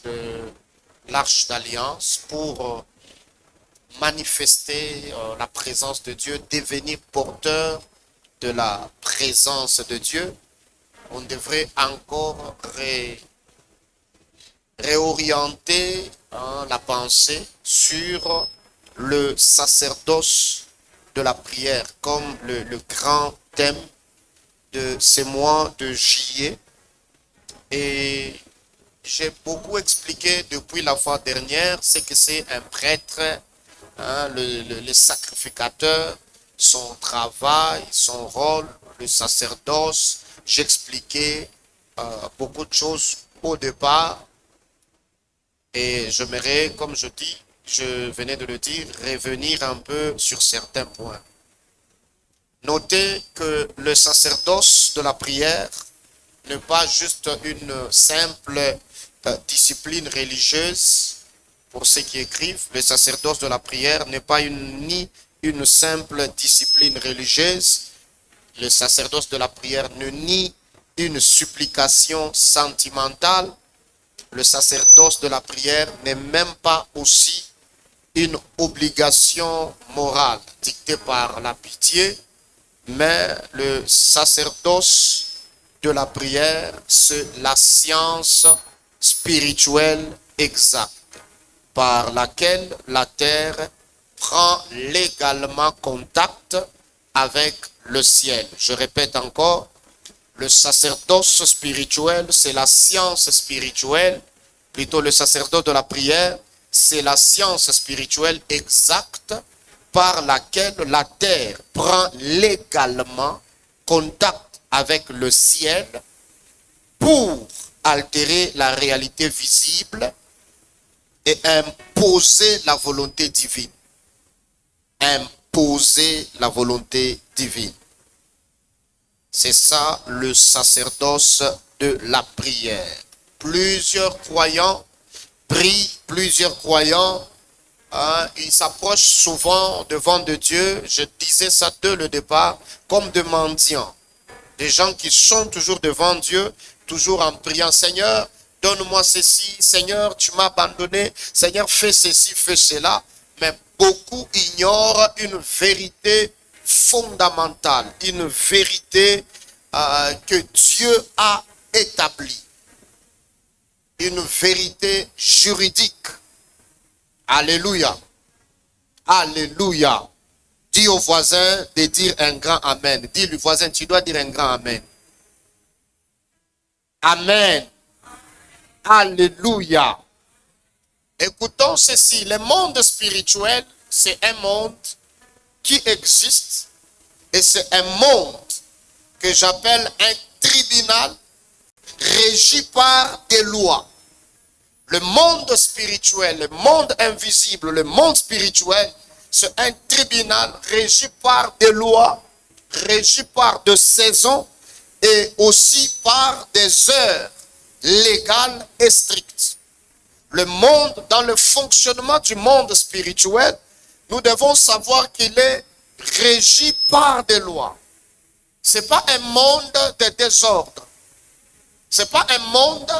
de l'Arche d'Alliance pour manifester la présence de Dieu, devenir porteur de la présence de Dieu. On devrait encore réorienter la pensée sur le sacerdoce de la prière comme le grand thème de ces mois de juillet. Et j'ai beaucoup expliqué depuis la fois dernière ce que c'est un prêtre, le sacrificateur, son travail, son rôle, le sacerdoce. J'expliquais beaucoup de choses au départ et j'aimerais, comme je venais de le dire, revenir un peu sur certains points. Notez que le sacerdoce de la prière n'est pas juste une simple discipline religieuse. Pour ceux qui écrivent, le sacerdoce de la prière n'est pas ni une simple discipline religieuse. Le sacerdoce de la prière ne nie une supplication sentimentale. Le sacerdoce de la prière n'est même pas aussi une obligation morale dictée par la pitié, mais le sacerdoce de la prière, c'est la science spirituelle exacte par laquelle la terre prend légalement contact avec le ciel. Je répète encore, le sacerdoce spirituel, c'est la science spirituelle, plutôt le sacerdoce de la prière, c'est la science spirituelle exacte par laquelle la terre prend légalement contact avec le ciel pour altérer la réalité visible et imposer la volonté divine. Imposer la volonté divine. C'est ça le sacerdoce de la prière. Plusieurs croyants prient, plusieurs croyants, ils s'approchent souvent devant de Dieu, je disais ça dès le départ, comme des mendiants. Des gens qui sont toujours devant Dieu, toujours en priant, Seigneur, donne-moi ceci, Seigneur, tu m'as abandonné, Seigneur, fais ceci, fais cela. Mais beaucoup ignorent une vérité fondamentale, une vérité que Dieu a établie, une vérité juridique. Alléluia. Alléluia. Dis au voisin de dire un grand amen. Dis au voisin, tu dois dire un grand amen. Amen. Alléluia. Écoutons ceci. Le monde spirituel, c'est un monde qui existe et c'est un monde que j'appelle un tribunal régi par des lois. Le monde spirituel, le monde invisible, le monde spirituel, c'est un tribunal régi par des lois, régi par des saisons et aussi par des heures légales et strictes. Le monde, dans le fonctionnement du monde spirituel, nous devons savoir qu'il est régi par des lois. Ce n'est pas un monde de désordre. Ce n'est pas un monde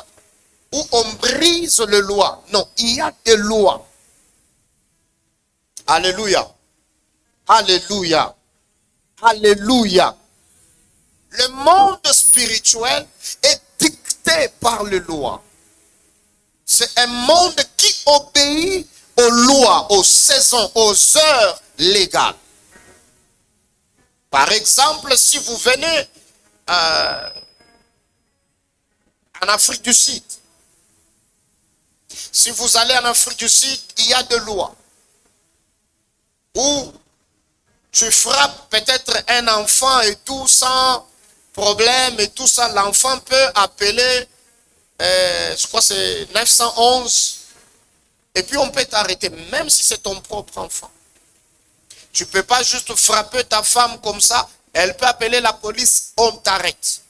où on brise les lois. Non, il y a des lois. Alléluia. Alléluia. Alléluia. Le monde spirituel est dicté par les lois. C'est un monde qui obéit aux lois, aux saisons, aux heures légales. Par exemple, si vous venez en Afrique du Sud, si vous allez en Afrique du Sud, il y a des lois où tu frappes peut-être un enfant et tout sans problème et tout ça. L'enfant peut appeler, je crois que c'est 911 et puis on peut t'arrêter même si c'est ton propre enfant. Tu ne peux pas juste frapper ta femme comme ça. Elle peut appeler la police, on t'arrête.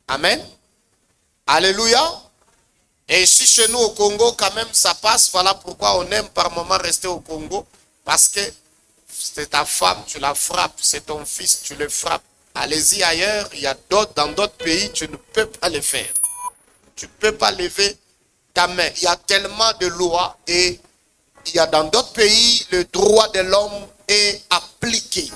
Amen. Alléluia. Et ici, chez nous au Congo, quand même, ça passe. Voilà pourquoi on aime par moment rester au Congo. Parce que c'est ta femme, tu la frappes. C'est ton fils, tu le frappes. Allez-y ailleurs. Il y a d'autres, dans d'autres pays, tu ne peux pas le faire. Tu ne peux pas lever ta main. Il y a tellement de lois et il y a dans d'autres pays, le droit de l'homme est appliqué.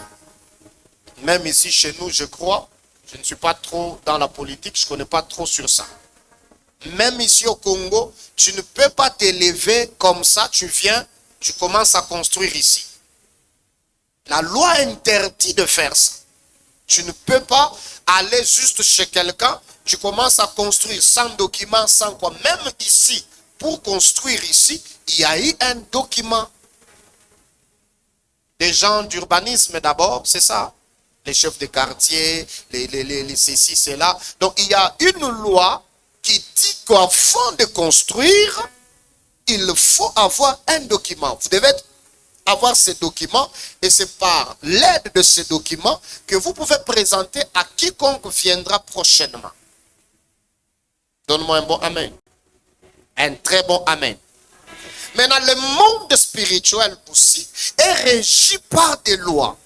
Même ici chez nous, je crois, je ne suis pas trop dans la politique, je ne connais pas trop sur ça. Même ici au Congo, tu ne peux pas t'élever comme ça, tu viens, tu commences à construire ici. La loi interdit de faire ça. Tu ne peux pas aller juste chez quelqu'un, tu commences à construire sans document, sans quoi. Même ici, pour construire ici, il y a eu un document. Des gens d'urbanisme d'abord, c'est ça. Les chefs de quartier, les ceci, cela. Donc il y a une loi qui dit qu'avant de construire, il faut avoir un document. Vous devez avoir ces documents et c'est par l'aide de ces documents que vous pouvez présenter à quiconque viendra prochainement. Donne-moi un bon amen. Un très bon amen. Maintenant, le monde spirituel aussi est régi par des lois.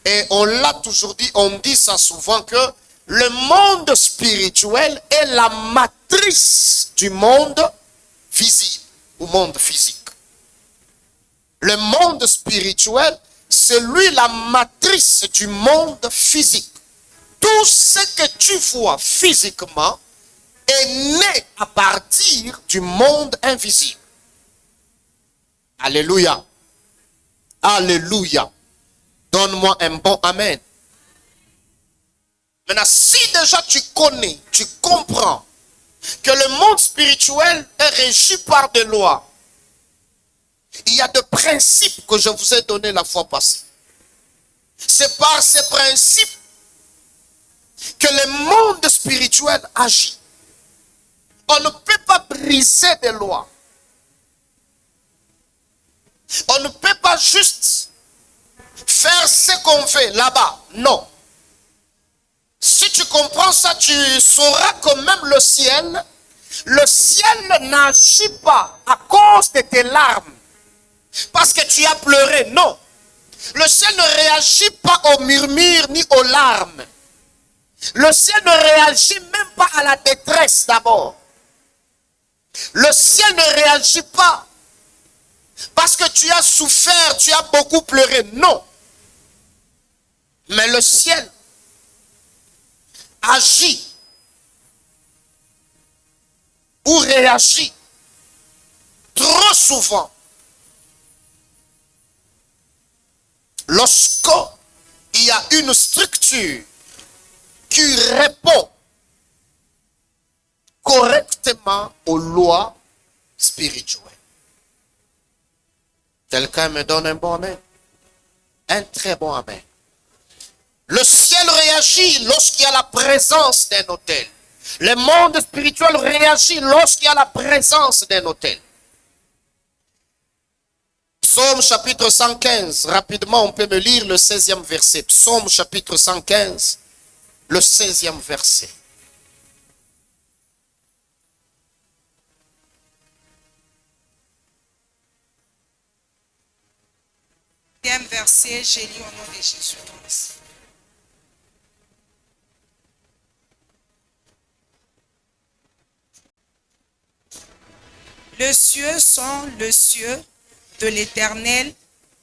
Et on l'a toujours dit, on dit ça souvent que le monde spirituel est la matrice du monde visible, ou monde physique. Le monde spirituel, c'est lui la matrice du monde physique. Tout ce que tu vois physiquement est né à partir du monde invisible. Alléluia. Alléluia. Donne-moi un bon amen. Maintenant, si déjà tu connais, tu comprends que le monde spirituel est régi par des lois, il y a des principes que je vous ai donnés la fois passée. C'est par ces principes que le monde spirituel agit. On ne peut pas briser des lois. On ne peut pas juste faire ce qu'on fait là-bas. Non. Si tu comprends ça, tu sauras que même le ciel n'agit pas à cause de tes larmes. Parce que tu as pleuré. Non. Le ciel ne réagit pas aux murmures ni aux larmes. Le ciel ne réagit même pas à la détresse d'abord. Le ciel ne réagit pas parce que tu as souffert, tu as beaucoup pleuré. Non. Mais le ciel agit ou réagit trop souvent lorsqu'il y a une structure qui répond correctement aux lois spirituelles. Quelqu'un me donne un bon amen? Un très bon amen. Le ciel réagit lorsqu'il y a la présence d'un autel. Le monde spirituel réagit lorsqu'il y a la présence d'un autel. Psaume chapitre 115, rapidement on peut me lire le 16e verset. Psaume chapitre 115, le 16e verset. Verset, j'ai lu au nom de Jésus-Christ. Les cieux sont les cieux de l'Éternel,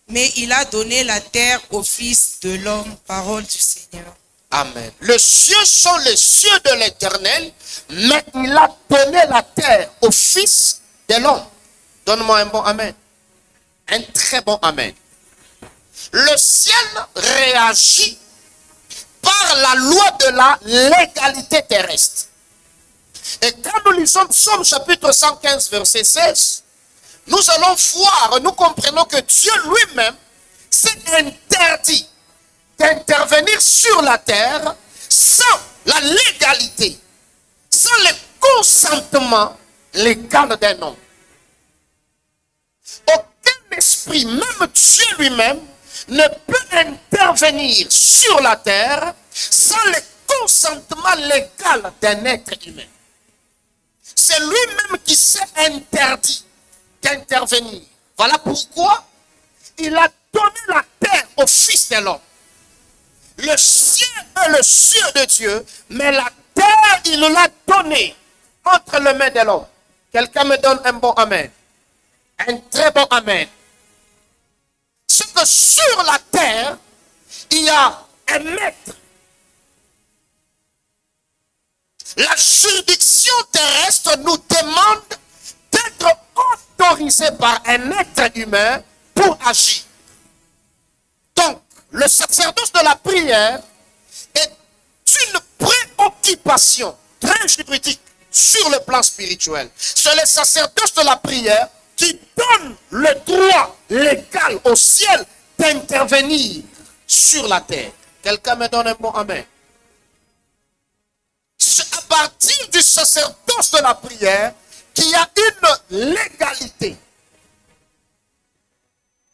mais il a donné la terre au Fils de l'homme. Parole du Seigneur. Amen. Les cieux sont les cieux de l'Éternel, mais il a donné la terre au Fils de l'homme. Donne-moi un bon amen. Un très bon amen. Le ciel réagit par la loi de la légalité terrestre. Et quand nous lisons Psaume chapitre 115 verset 16, nous allons voir, nous comprenons que Dieu lui-même s'est interdit d'intervenir sur la terre sans la légalité, sans le consentement légal d'un homme. Aucun esprit, même Dieu lui-même, ne peut intervenir sur la terre sans le consentement légal d'un être humain. C'est lui-même qui s'est interdit d'intervenir. Voilà pourquoi il a donné la terre au Fils de l'homme. Le ciel est le ciel de Dieu, mais la terre, il l'a donnée entre les mains de l'homme. Quelqu'un me donne un bon amen. Un très bon amen. C'est que sur la terre, il y a un maître. La juridiction terrestre nous demande d'être autorisé par un être humain pour agir. Donc, le sacerdoce de la prière est une préoccupation très juridique sur le plan spirituel. C'est le sacerdoce de la prière qui donne le droit légal au ciel d'intervenir sur la terre. Quelqu'un me donne un bon amen. C'est à partir du sacerdoce de la prière qu'il y a une légalité.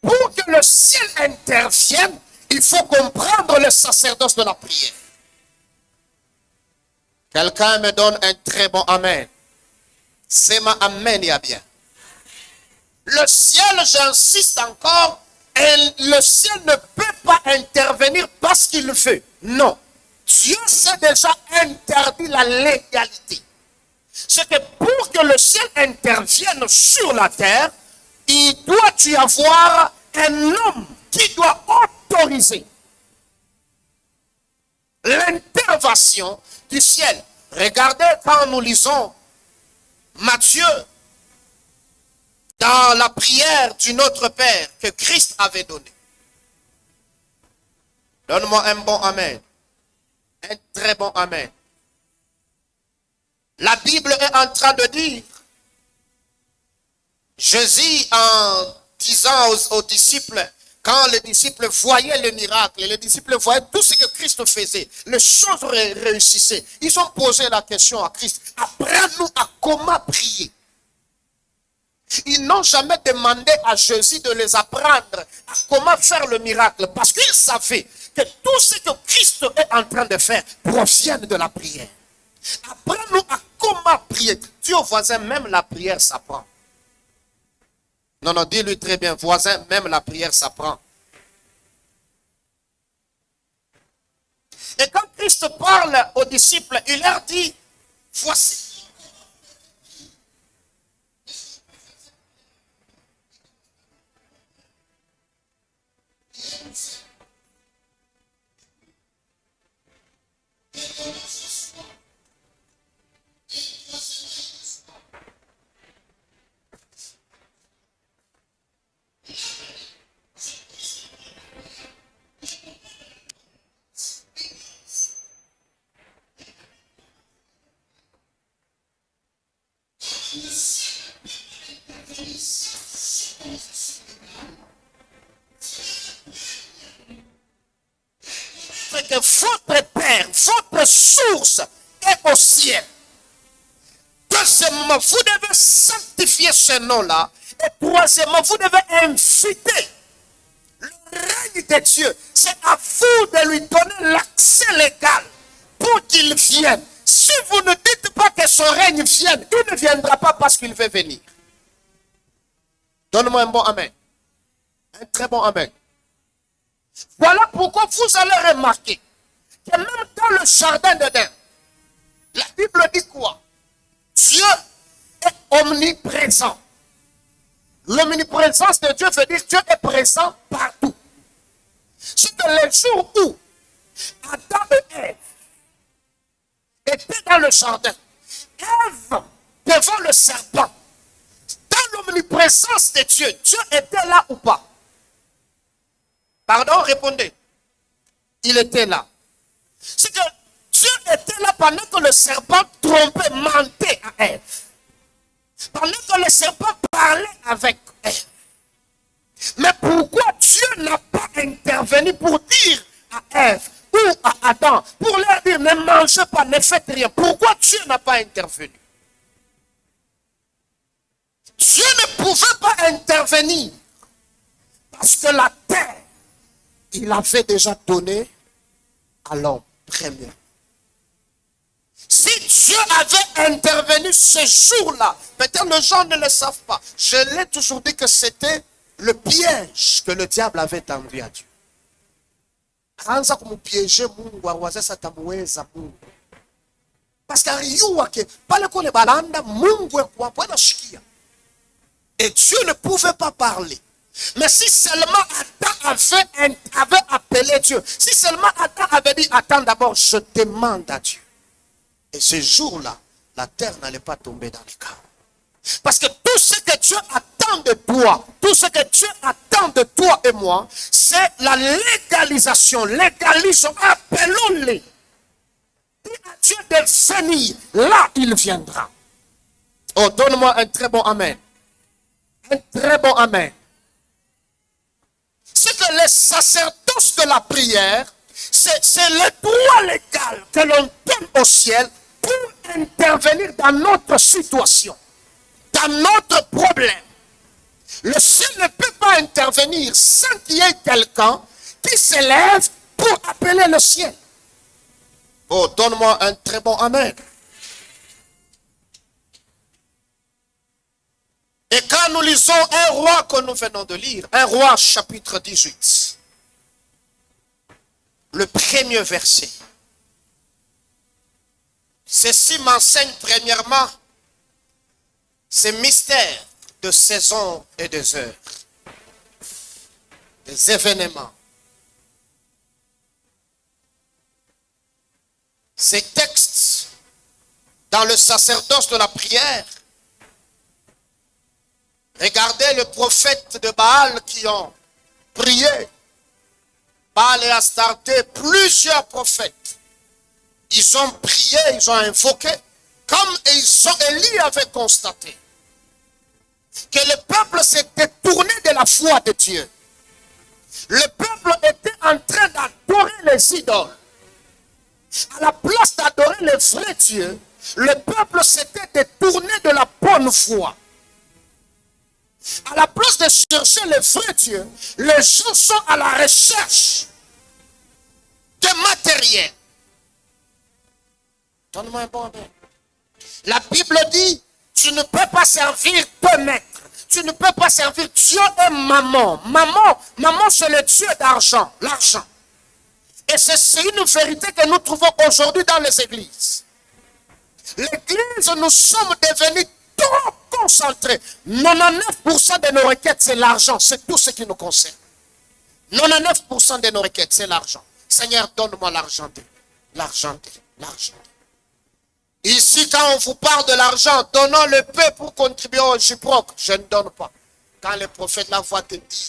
Pour que le ciel intervienne, il faut comprendre le sacerdoce de la prière. Quelqu'un me donne un très bon amen. C'est ma amen, il y a bien. Le ciel, j'insiste encore, le ciel ne peut pas intervenir parce qu'il le veut. Non. Dieu s'est déjà interdit la légalité. C'est que pour que le ciel intervienne sur la terre, il doit y avoir un homme qui doit autoriser l'intervention du ciel. Regardez quand nous lisons Matthieu dans la prière du Notre Père que Christ avait donnée. Donne-moi un bon amen. Un très bon amen. La Bible est en train de dire, Jésus en disant aux disciples, quand les disciples voyaient le miracle, les disciples voyaient tout ce que Christ faisait, les choses réussissaient. Ils ont posé la question à Christ, apprends-nous à comment prier. Ils n'ont jamais demandé à Jésus de les apprendre à comment faire le miracle, parce qu'ils savaient que tout ce que Christ est en train de faire provient de la prière. Apprends-nous à comment prier. Dis au voisin, même la prière s'apprend. Non, non, dis-lui très bien, voisin, même la prière s'apprend. Et quand Christ parle aux disciples, il leur dit, voici. Que votre Père, votre source est au ciel. Deuxièmement, vous devez sanctifier ce nom-là. Et troisièmement, vous devez inviter le règne de Dieu. C'est à vous de lui donner l'accès légal pour qu'il vienne. Si vous ne dites pas que son règne vienne, il ne viendra pas parce qu'il veut venir. Donne-moi un bon amen. Un très bon amen. Voilà pourquoi vous allez remarquer que même dans le jardin d'Éden, la Bible dit quoi? Dieu est omniprésent. L'omniprésence de Dieu veut dire que Dieu est présent partout. C'est que le jour où Adam et Ève étaient dans le jardin, Ève devant le serpent, dans l'omniprésence de Dieu, Dieu était là ou pas? Pardon, répondez. Il était là. C'est que Dieu était là pendant que le serpent trompait, mentait à Ève. Pendant que le serpent parlait avec Ève. Mais pourquoi Dieu n'a pas intervenu pour dire à Ève ou à Adam, pour leur dire ne mangez pas, ne faites rien? Pourquoi Dieu n'a pas intervenu? Dieu ne pouvait pas intervenir parce que la terre, il avait déjà donné à l'homme premier. Si Dieu avait intervenu ce jour-là, peut-être les gens ne le savent pas. Je l'ai toujours dit que c'était le piège que le diable avait tendu à Dieu. Parce que et Dieu ne pouvait pas parler. Mais si seulement Adam avait appelé Dieu, si seulement Adam avait dit, attends d'abord, je demande à Dieu. Et ce jour-là, la terre n'allait pas tomber dans les chaos. Parce que tout ce que Dieu attend de toi, tout ce que Dieu attend de toi et moi, c'est la légalisation. Légalisons, appelons-les. Dis à Dieu de venir, là il viendra. Oh, donne-moi un très bon amen. Un très bon amen. C'est que les sacerdoces de la prière, c'est le droit légal que l'on donne au ciel pour intervenir dans notre situation, dans notre problème. Le ciel ne peut pas intervenir sans qu'il y ait quelqu'un qui s'élève pour appeler le ciel. Oh, donne-moi un très bon amen. Et quand nous lisons un roi que nous venons de lire, un roi chapitre 18, le premier verset, ceci m'enseigne premièrement ces mystères de saison et des heures, des événements. Ces textes dans le sacerdoce de la prière. Regardez le prophète de Baal qui ont prié. Baal et Astarté, plusieurs prophètes. Ils ont prié, ils ont invoqué, comme Élie avait constaté, que le peuple s'est détourné de la foi de Dieu. Le peuple était en train d'adorer les idoles. À la place d'adorer le vrai Dieu, le peuple s'était détourné de la bonne foi. À la place de chercher le vrai Dieu, les gens sont à la recherche de matériel. Donne-moi un bon amen. La Bible dit, tu ne peux pas servir deux maîtres. Tu ne peux pas servir Dieu et maman. Maman c'est le Dieu d'argent, l'argent. Et c'est une vérité que nous trouvons aujourd'hui dans les églises. L'église, nous sommes devenus trop concentrés. 99% de nos requêtes, c'est l'argent. C'est tout ce qui nous concerne. 99% de nos requêtes, c'est l'argent. Seigneur, donne-moi l'argent. L'argent. Ici, quand on vous parle de l'argent, donnons le peu pour contribuer au réciproque. Je ne donne pas. Quand le prophète la voit te dire,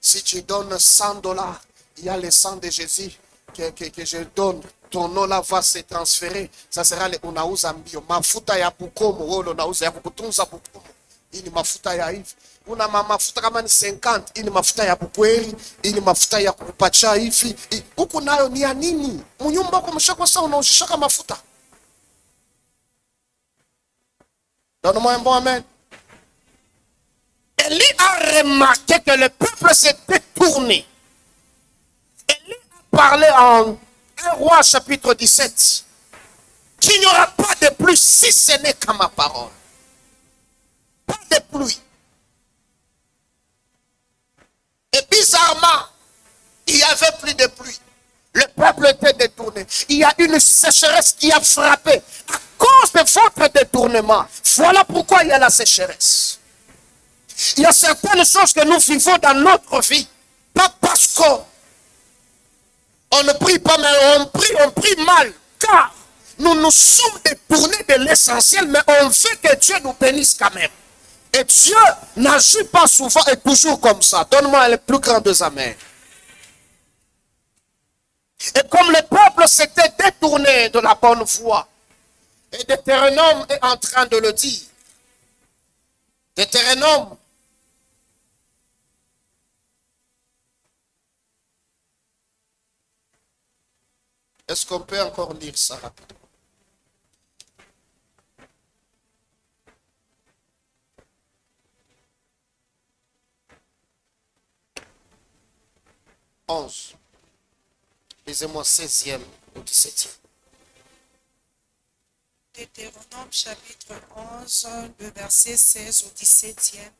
si tu donnes $100, il y a le sang de Jésus que je donne. Ton nom là va se transférer. Ça sera le unauza mbio. Mafuta ya bukomo. Wolo unauza ya kukutunza bukomo. Ini mafuta ya hivi. Una mafuta kama ni 50. Ini mafuta ya bukweli. Ini mafuta ya kukupacha hivi. Huku nayo ni ya nini? Munyumba kwa mshako saa unaujishaka mafuta. Donne-moi un bon amen. Élie a remarqué que le peuple s'est détourné. Élie a parlé en 1 Roi chapitre 17. Qu'il n'y aura pas de pluie si ce n'est qu'à ma parole. Pas de pluie. Et bizarrement, il n'y avait plus de pluie. Le peuple était détourné. Il y a une sécheresse qui a frappé à cause de votre détournement. Voilà pourquoi il y a la sécheresse. Il y a certaines choses que nous vivons dans notre vie. Pas parce qu'on ne prie pas, mais on prie mal. Car nous nous sommes détournés de l'essentiel, mais on veut que Dieu nous bénisse quand même. Et Dieu n'agit pas souvent et toujours comme ça. Donne-moi les plus grands deux amens. Et comme le peuple s'était détourné de la bonne voie, et Deutéronome est en train de le dire. Deutéronome. Est-ce qu'on peut encore lire ça rapidement? Lisez-moi 16e ou 17e. Deutéronome chapitre 11, le verset 16 au 17e.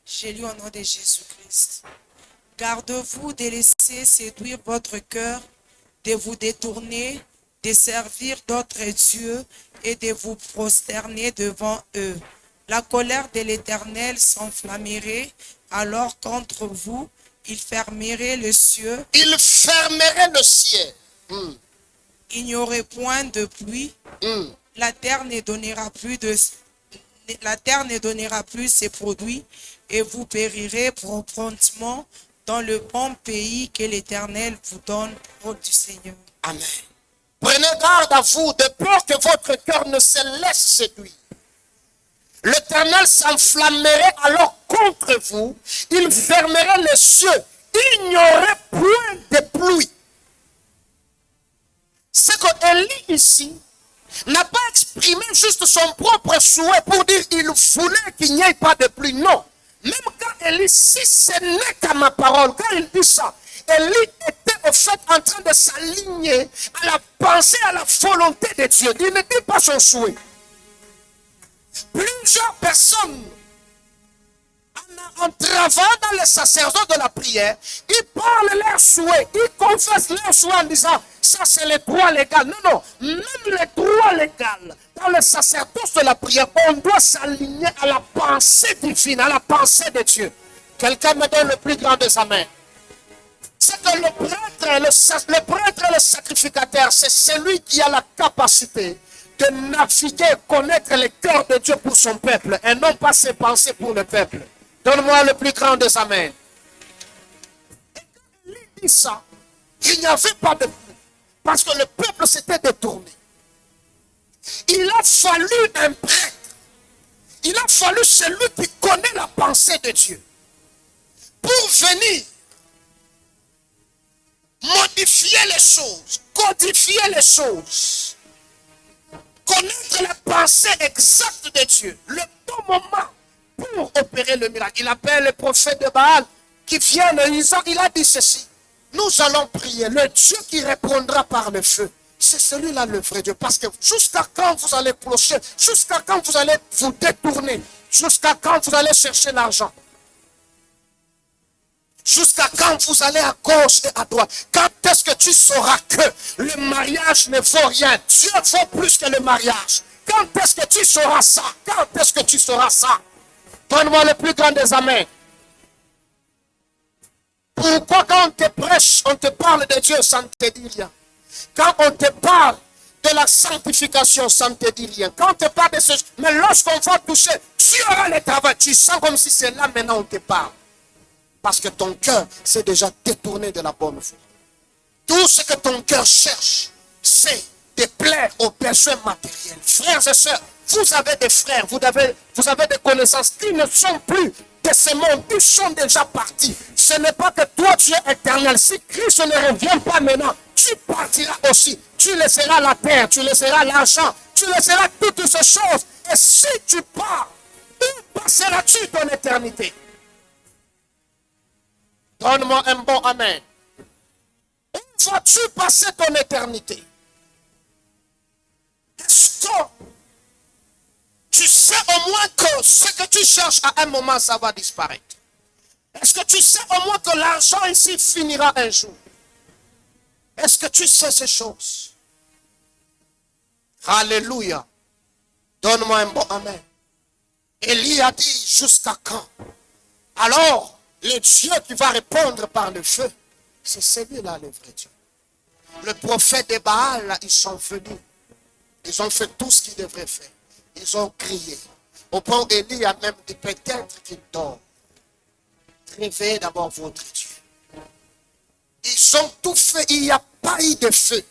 J'ai lu au nom de Jésus-Christ. Gardez-vous de laisser séduire votre cœur, de vous détourner de servir d'autres dieux et de vous prosterner devant eux. La colère de l'Éternel s'enflammerait alors contre vous. Il fermerait le ciel. Il fermerait le ciel. Il n'y aurait point de pluie. La terre ne donnera plus ses produits et vous périrez promptement dans le bon pays que l'Éternel vous donne, parole du Seigneur. Amen. Prenez garde à vous de peur que votre cœur ne se laisse séduire. L'Éternel s'enflammerait alors contre vous. Il fermerait les cieux. Il n'y aurait point de pluie. C'est que Élie ici n'a pas exprimé juste son propre souhait pour dire qu'il voulait qu'il n'y ait pas de pluie. Non. Même quand Élie, si ce n'est qu'à ma parole, quand il dit ça, Élie était au fait en train de s'aligner à la pensée, à la volonté de Dieu. Il ne dit pas son souhait. Plusieurs personnes, en travaillant dans le sacerdoce de la prière, ils parlent leurs souhaits, ils confessent leurs souhaits en disant, ça c'est le droit légal. Non, non, même le droit légal, dans le sacerdoce de la prière, on doit s'aligner à la pensée divine, à la pensée de Dieu. Quelqu'un me donne le plus grand des amens. C'est que le prêtre et le sacrificateur, c'est celui qui a la capacité de naviguer et connaître le cœur de Dieu pour son peuple, et non pas ses pensées pour le peuple. Donne-moi le plus grand des amens. Et quand il dit ça, il n'y avait pas de pluie, parce que le peuple s'était détourné. Il a fallu un prêtre. Il a fallu celui qui connaît la pensée de Dieu pour venir modifier les choses, codifier les choses, connaître la pensée exacte de Dieu, le bon moment pour opérer le miracle. Il appelle le prophète de Baal qui viennent, il a dit ceci: nous allons prier, le Dieu qui répondra par le feu, c'est celui-là le vrai Dieu. Parce que jusqu'à quand vous allez clocher, jusqu'à quand vous allez vous détourner, jusqu'à quand vous allez chercher l'argent, jusqu'à quand vous allez à gauche et à droite? Quand est-ce que tu sauras que le mariage ne vaut rien? Dieu vaut plus que le mariage. Quand est-ce que tu sauras ça? Quand est-ce que tu sauras ça? Donne-moi le plus grand des amens. Pourquoi quand on te prêche, on te parle de Dieu, ça ne te dit rien? Quand on te parle de la sanctification, ça ne te dit rien. Quand on te parle de ce... Mais lorsqu'on va toucher, tu auras le travail. Tu sens comme si c'est là maintenant on te parle. Parce que ton cœur s'est déjà détourné de la bonne voie. Tout ce que ton cœur cherche, c'est de plaire aux besoins matériels. Frères et sœurs, vous avez des frères, vous avez des connaissances qui ne sont plus de ce monde, ils sont déjà partis. Ce n'est pas que toi tu es éternel. Si Christ ne revient pas maintenant, tu partiras aussi. Tu laisseras la terre, tu laisseras l'argent, tu laisseras toutes ces choses. Et si tu pars, où passeras-tu ton éternité? Donne-moi un bon amen. Où vas-tu passer ton éternité? Est-ce que tu sais au moins que ce que tu cherches à un moment, ça va disparaître? Est-ce que tu sais au moins que l'argent ici finira un jour? Est-ce que tu sais ces choses? Alléluia. Donne-moi un bon amen. Élie a dit jusqu'à quand? Alors, le Dieu qui va répondre par le feu, c'est celui-là le vrai Dieu. Le prophète de Baal, ils sont venus. Ils ont fait tout ce qu'ils devraient faire. Ils ont crié. Au point où Élie a même dit peut-être qu'il dort. Réveillez d'abord votre Dieu. Ils ont tout fait. Il n'y a pas eu de feu.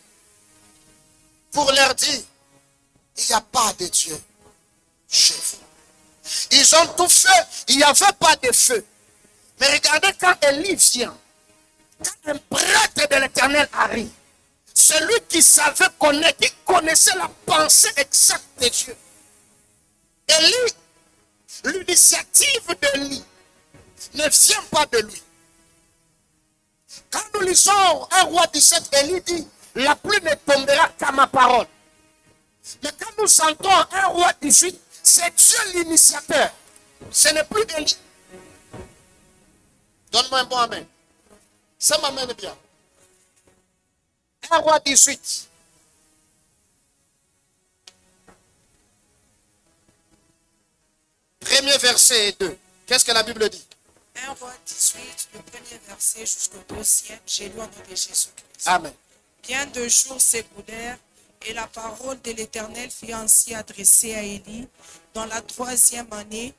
Pour leur dire, il n'y a pas de Dieu chez vous. Ils ont tout fait. Il n'y avait pas de feu. Mais regardez quand Élie vient. Quand un prêtre de l'Éternel arrive. Celui qui savait connaître, qui connaissait la pensée exacte de Dieu. Élie, l'initiative d'Élie ne vient pas de lui. Quand nous lisons 1 roi 17, Élie dit, la pluie ne tombera qu'à ma parole. Mais quand nous entrons 1 roi 18, c'est Dieu l'initiateur. Ce n'est plus Élie. Donne-moi un bon amen. Ça m'amène bien. 1 roi 18. Premier verset et 2. Qu'est-ce que la Bible dit? 1 Roi 18, le premier verset jusqu'au deuxième, j'ai lu au nom de Jésus-Christ. Amen. Bien de jours s'écoulèrent, et la parole de l'Éternel fut ainsi adressée à Élie dans la 3e année.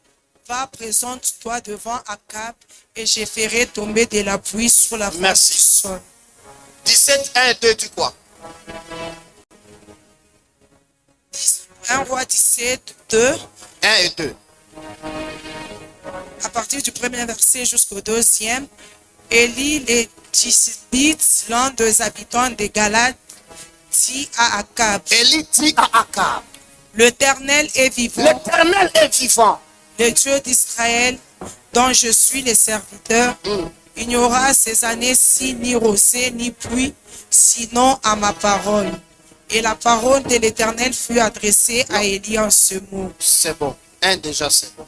Va, présente-toi devant Akab, et je ferai tomber de la pluie sur la face Merci. du sol. 17, 1 et 2 dit quoi? 1 Roi 17, 2, 1 et 2. à partir du premier verset jusqu'au deuxième, Élie les Tishbites, l'un des habitants de Galade, dit à Akab, Élie dit à Akab, l'Éternel est vivant, l'Éternel est vivant. le Dieu d'Israël, dont je suis le serviteur. Il n'y aura ces années-ci ni rosée ni pluie, sinon à ma parole. Et la parole de l'Éternel fut adressée à Élie en ce mot. C'est bon. Un déjà, c'est bon.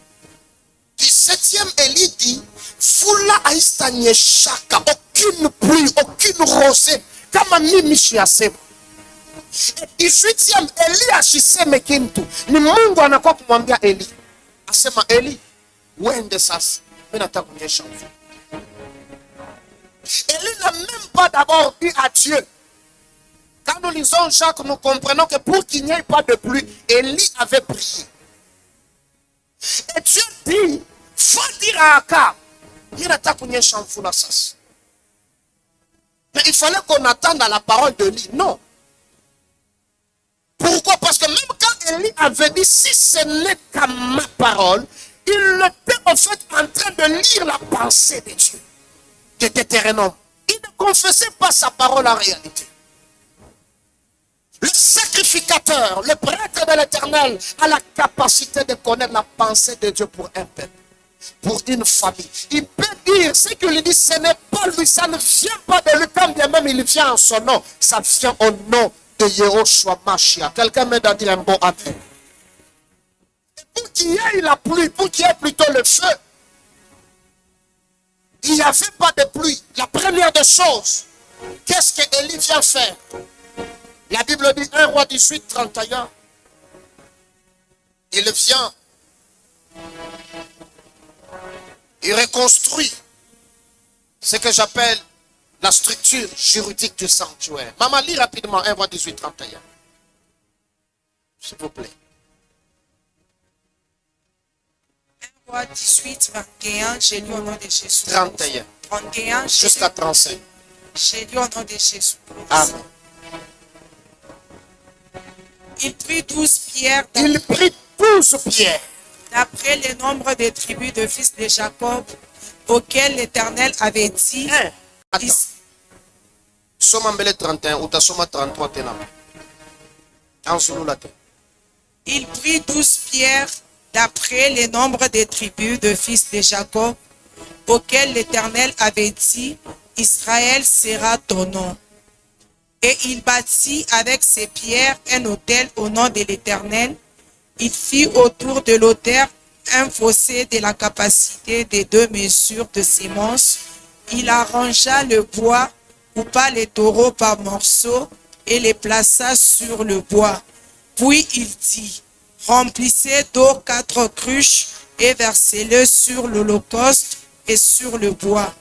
17e, Élie dit, Fula aistanye shaka, aucune pluie, aucune rosée, kama mimi shiasema. 18e, Élie ashiseme kintu. Ni Mungu anakuwa kumwambia Élie. Asema Élie, uende sasa. Mimi nataka kunyesha mvua. Élie n'a même pas d'abord dit à Dieu. Quand nous lisons Jacques, nous comprenons que pour qu'il n'y ait pas de pluie, Élie avait prié. Et Dieu dit, faut dire à Akab, il n'attend kunyesha mvula sasa. Mais il fallait qu'on attende à la parole de Élie. Non. Pourquoi? Parce que même quand Élie avait dit, si ce n'est qu'à ma parole, il était en fait en train de lire la pensée de Dieu, de Deutéronome. Il ne confessait pas sa parole en réalité. Le sacrificateur, le prêtre de l'Éternel, a la capacité de connaître la pensée de Dieu pour un peuple, pour une famille. Il peut dire ce qu'il dit, ce n'est pas lui, ça ne vient pas de lui, quand bien même il vient en son nom, ça vient au nom de Yehoshua Mashiach. Quelqu'un m'a dit un bon amen. Pour qu'il y ait la pluie, pour qu'il y ait plutôt le feu, il n'y avait pas de pluie. La première des choses, qu'est-ce que Élie vient faire? La Bible dit 1 Roi 18, 31. Il vient, il reconstruit ce que j'appelle la structure juridique du sanctuaire. Maman, lis rapidement 1 Roi 18, 31. S'il vous plaît. 1 Roi 18, 21, j'ai lu au nom de Jésus. 31. 31, Jusqu'à 35. j'ai lu au nom de Jésus. Amen. Il prit 12 pierres Il prit 12 pierres. d'après le nombre des tribus de fils de Jacob, auxquels l'Éternel avait dit. Attends. Soma mbele 31, utasoma 33 tena. Anzulula te. Il prit 12 pierres d'après le nombre des tribus de fils de Jacob, auxquels l'Éternel avait dit, Israël sera ton nom. Et il bâtit avec ces pierres un autel au nom de l'Éternel. Il fit autour de l'autel un fossé de la capacité de 2 mesures de sémence. Il arrangea le bois, coupa les taureaux par morceaux et les plaça sur le bois. Puis il dit, remplissez d'eau 4 cruches et versez-le sur l'holocauste et sur le bois.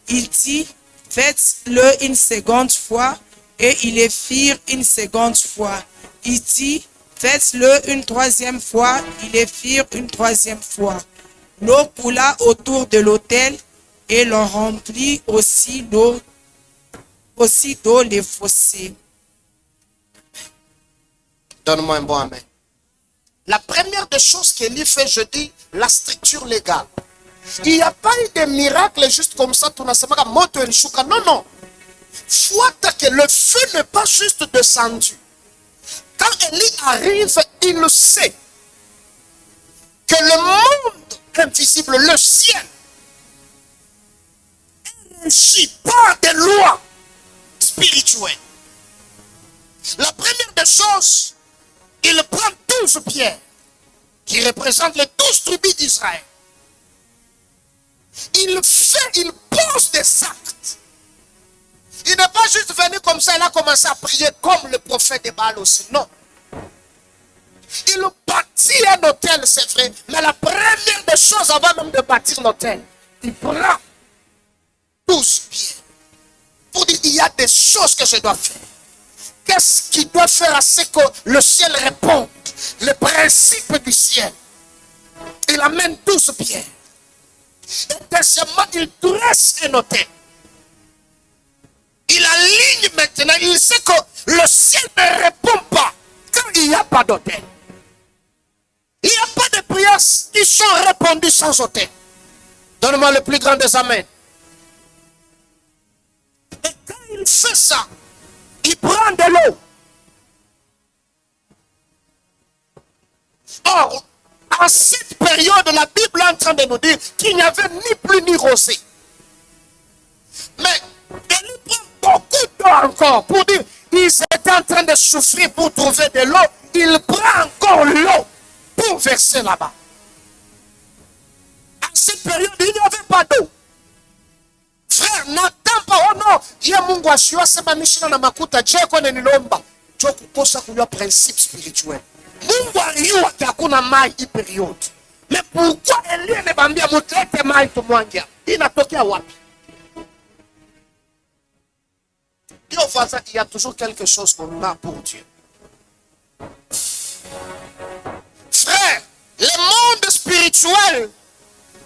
Il dit, faites-le une seconde fois, et ils le firent une seconde fois. Il dit, faites-le une 3e fois, ils le firent une 3e fois. L'eau coula autour de l'autel, et l'on remplit aussi d'eau les fossés. Donne-moi un bon amen. La première des choses qu'Élie fait, je dis, la structure légale. Il n'y a pas eu de miracle juste comme ça, tout n'a moto et chouka. Non, non. Soit que le feu n'est pas juste descendu. Quand Élie arrive, il sait que le monde invisible, le ciel, est régi par des lois spirituelles. La première des choses, il prend 12 pierres qui représentent les 12 tribus d'Israël. Il pose des actes. Il n'est pas juste venu comme ça, il a commencé à prier comme le prophète de Baal aussi. Non. Il bâtit bâtit un hôtel, c'est vrai, mais la première des choses avant même de bâtir l'hôtel, il prend 12 pieds pour dire il y a des choses que je dois faire. Qu'est-ce qu'il doit faire à ce que le ciel réponde? Le principe du ciel. Il amène 12 pierres. Et deuxièmement, il dresse un hôtel. Il aligne maintenant. Il sait que le ciel ne répond pas quand il n'y a pas d'hôtel. Il n'y a pas de prières qui sont répondues sans hôtel. Donne-moi le plus grand des amens. Et quand il fait ça, il prend de l'eau. Or, en cette période, la Bible est en train de nous dire qu'il n'y avait ni pluie ni rosée. Mais il prend beaucoup d'eau encore pour dire qu'ils étaient en train de souffrir pour trouver de l'eau. Il prend encore l'eau pour verser là-bas. En cette période, il n'y avait pas d'eau. Frère, n'attends pas, oh non, il y a mon guachua, c'est ma mission na makuta, Dieu connaît l'omba. Dieu kukosa kuyo principe spirituel. Mungu aliua hakuna mai hii période. Mais pourquoi Elie ne bambia mutlete mai tumwangia? Inatokea wapi? Dieu voisin, il y a toujours quelque chose qu'on a pour Dieu. Frère, le monde spirituel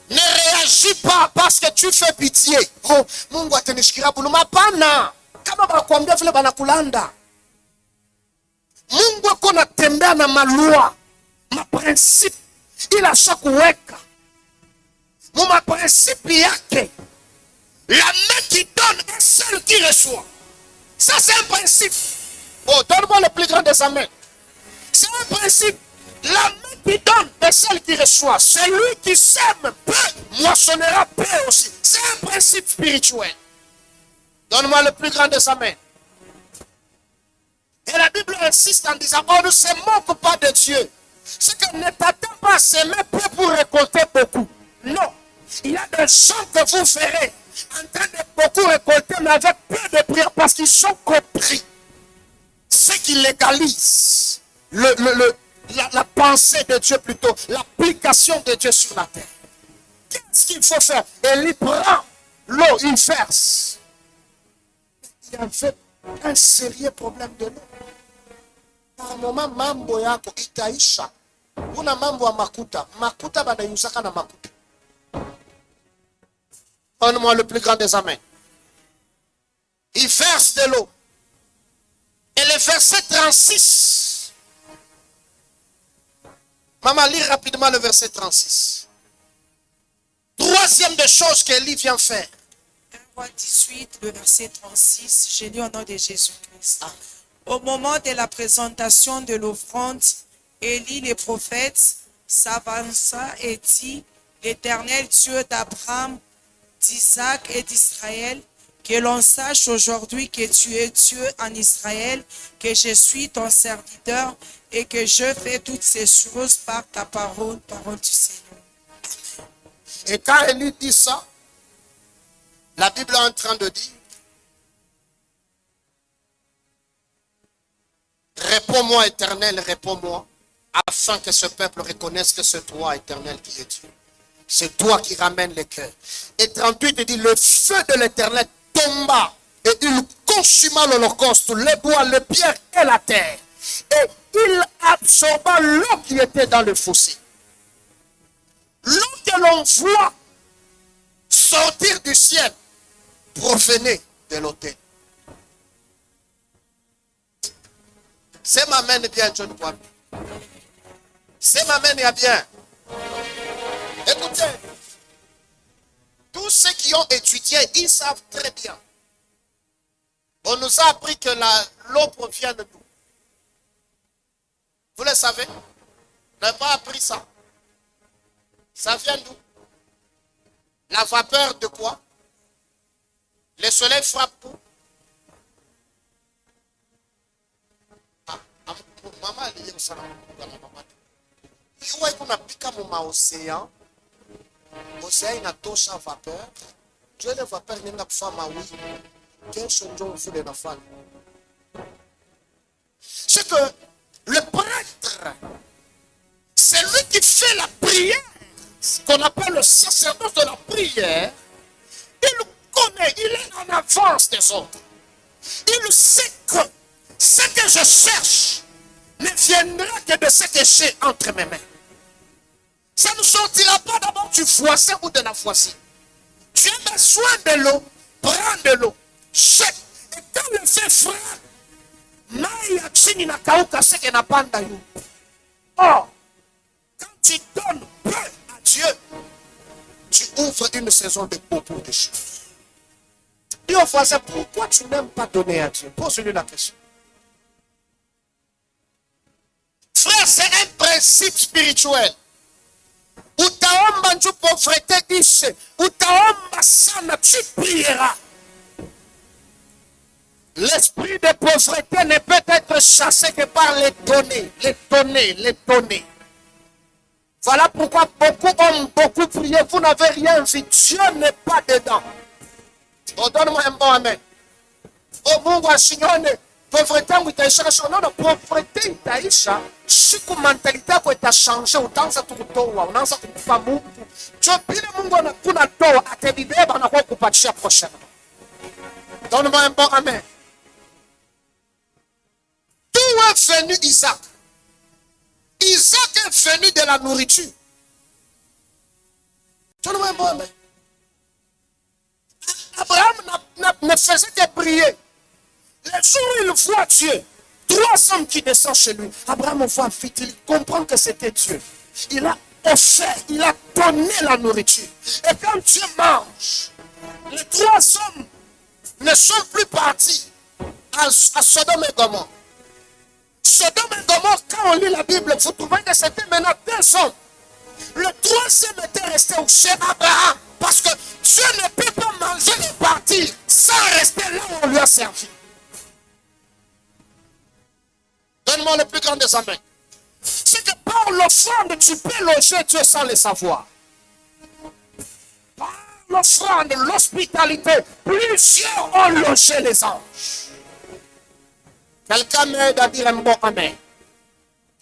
ne réagit pas parce que tu fais pitié. Oh, Mungu atanishikira buluma pana. Kama bakwambia vile banakulanda. Mungu ako natembea na malua, maprincipe. Il asha kuweka. Mu maprincipe yake. La main qui donne est celle qui reçoit. Ça c'est un principe. Oh, donne-moi le plus grand des amens. C'est un principe. La main qui donne est celle qui reçoit. Celui qui sème peu, moissonnera peu aussi. C'est un principe spirituel. Donne-moi le plus grand des amens. Et la Bible insiste en disant, on ne se moque pas de Dieu. C'est que ne t'attends pas à s'aimer peu pour récolter beaucoup. Non. Il y a des gens que vous verrez en train de beaucoup récolter, mais avec peu de prière, parce qu'ils ont compris ce qui légalise la pensée de Dieu plutôt, l'application de Dieu sur la terre. Qu'est-ce qu'il faut faire? Il prend l'eau, il verse. Il y avait un sérieux problème de l'eau. Par un moment, mambo yako itaisha. Una mambo ya makuta. Makuta banayusaka na makuta. Donne-moi le plus grand des amens. Il verse de l'eau. Et le verset 36. Maman, lis rapidement le verset 36. Troisième des choses qu'Élie vient faire. 1 Roi 18, le verset 36, je lis au nom de Jésus-Christ. Au moment de la présentation de l'offrande, Élie le prophète s'avança et dit, l'Éternel Dieu d'Abraham, d'Isaac et d'Israël, que l'on sache aujourd'hui que tu es Dieu en Israël, que je suis ton serviteur et que je fais toutes ces choses par ta parole, parole du Seigneur. Et quand Élie dit ça, la Bible est en train de dire, réponds-moi, Éternel, réponds-moi, afin que ce peuple reconnaisse que c'est toi, Éternel, qui es Dieu. C'est toi qui ramènes les cœurs. Et 38 dit, le feu de l'Éternel tomba et il consuma l'holocauste, les bois, les pierres et la terre. Et il absorba l'eau qui était dans le fossé. L'eau que l'on voit sortir du ciel provenait de l'autel. C'est ma main bien, John Bois. C'est ma main bien. Écoutez, tous ceux qui ont étudié, ils savent très bien. On nous a appris que l'eau provient de nous. Vous le savez? On n'a pas appris ça. Ça vient d'où? La vapeur de quoi? Le soleil frappe où? Maman, il y a ça. Il y a océan. Océan inatosha vapeur. Dieu le vapeur n'enga kufama oui. Quel chonjo vous les enfants? C'est que le prêtre, qu'on appelle le sacerdoce de la prière, il connaît, il est en avance des autres. Il sait que ce que je cherche ne viendra que de ce que j'ai entre mes mains. Ça ne sortira pas d'abord du fossé ou de la fossée. Tu as besoin de l'eau, prends de l'eau, jette. Et quand le feu frappe, Maya chini na kauka seke na panda yu. Or, quand tu donnes peu à Dieu, tu ouvres une saison de beaucoup de choses. Dis au voisin, pourquoi tu n'aimes pas donner à Dieu? Pose-lui la question. Frère, c'est un principe spirituel. Utaomba nju pauvreté ishe, utaomba sana, tu prieras. L'esprit de pauvreté ne peut être chassé que par les données, les données, les données. Voilà pourquoi beaucoup ont beaucoup prié, vous n'avez rien vu, Dieu n'est pas dedans. Oh, donne-moi un bon amen. Oh, Mungu asinyone, pauvreté yangu itaisha kasho. Non, pauvreté itaisha, siku mentalite yako itachangé, utaanza kutoa, unaanza kukupa Mungu. Dieu pile Mungu anakuna toa, atabibeba na kwa kupatia prochainement. Donne-moi un bon amen. D'où est venu Isaac? Isaac est venu de la nourriture. Donne-moi un bon amen. Abraham ne faisait que prier. Les jours où il voit Dieu, 3 hommes qui descendent chez lui, Abraham voit vite, il comprend que c'était Dieu. Il a offert, il a donné la nourriture. Et quand Dieu mange, les 3 hommes ne sont plus partis à Sodome et Gomorrhe. Sodome et Gomorrhe, quand on lit la Bible, vous trouvez que c'était maintenant 2 hommes. Le 3e était resté chez Abraham. Parce que Dieu ne peut pas manger et partir sans rester là où on lui a servi. Donne-moi le plus grand des amens. C'est que par l'offrande, tu peux loger Dieu sans le savoir. Par l'offrande, l'hospitalité, plusieurs ont logé les anges. Quelqu'un m'aide à dire un bon amen.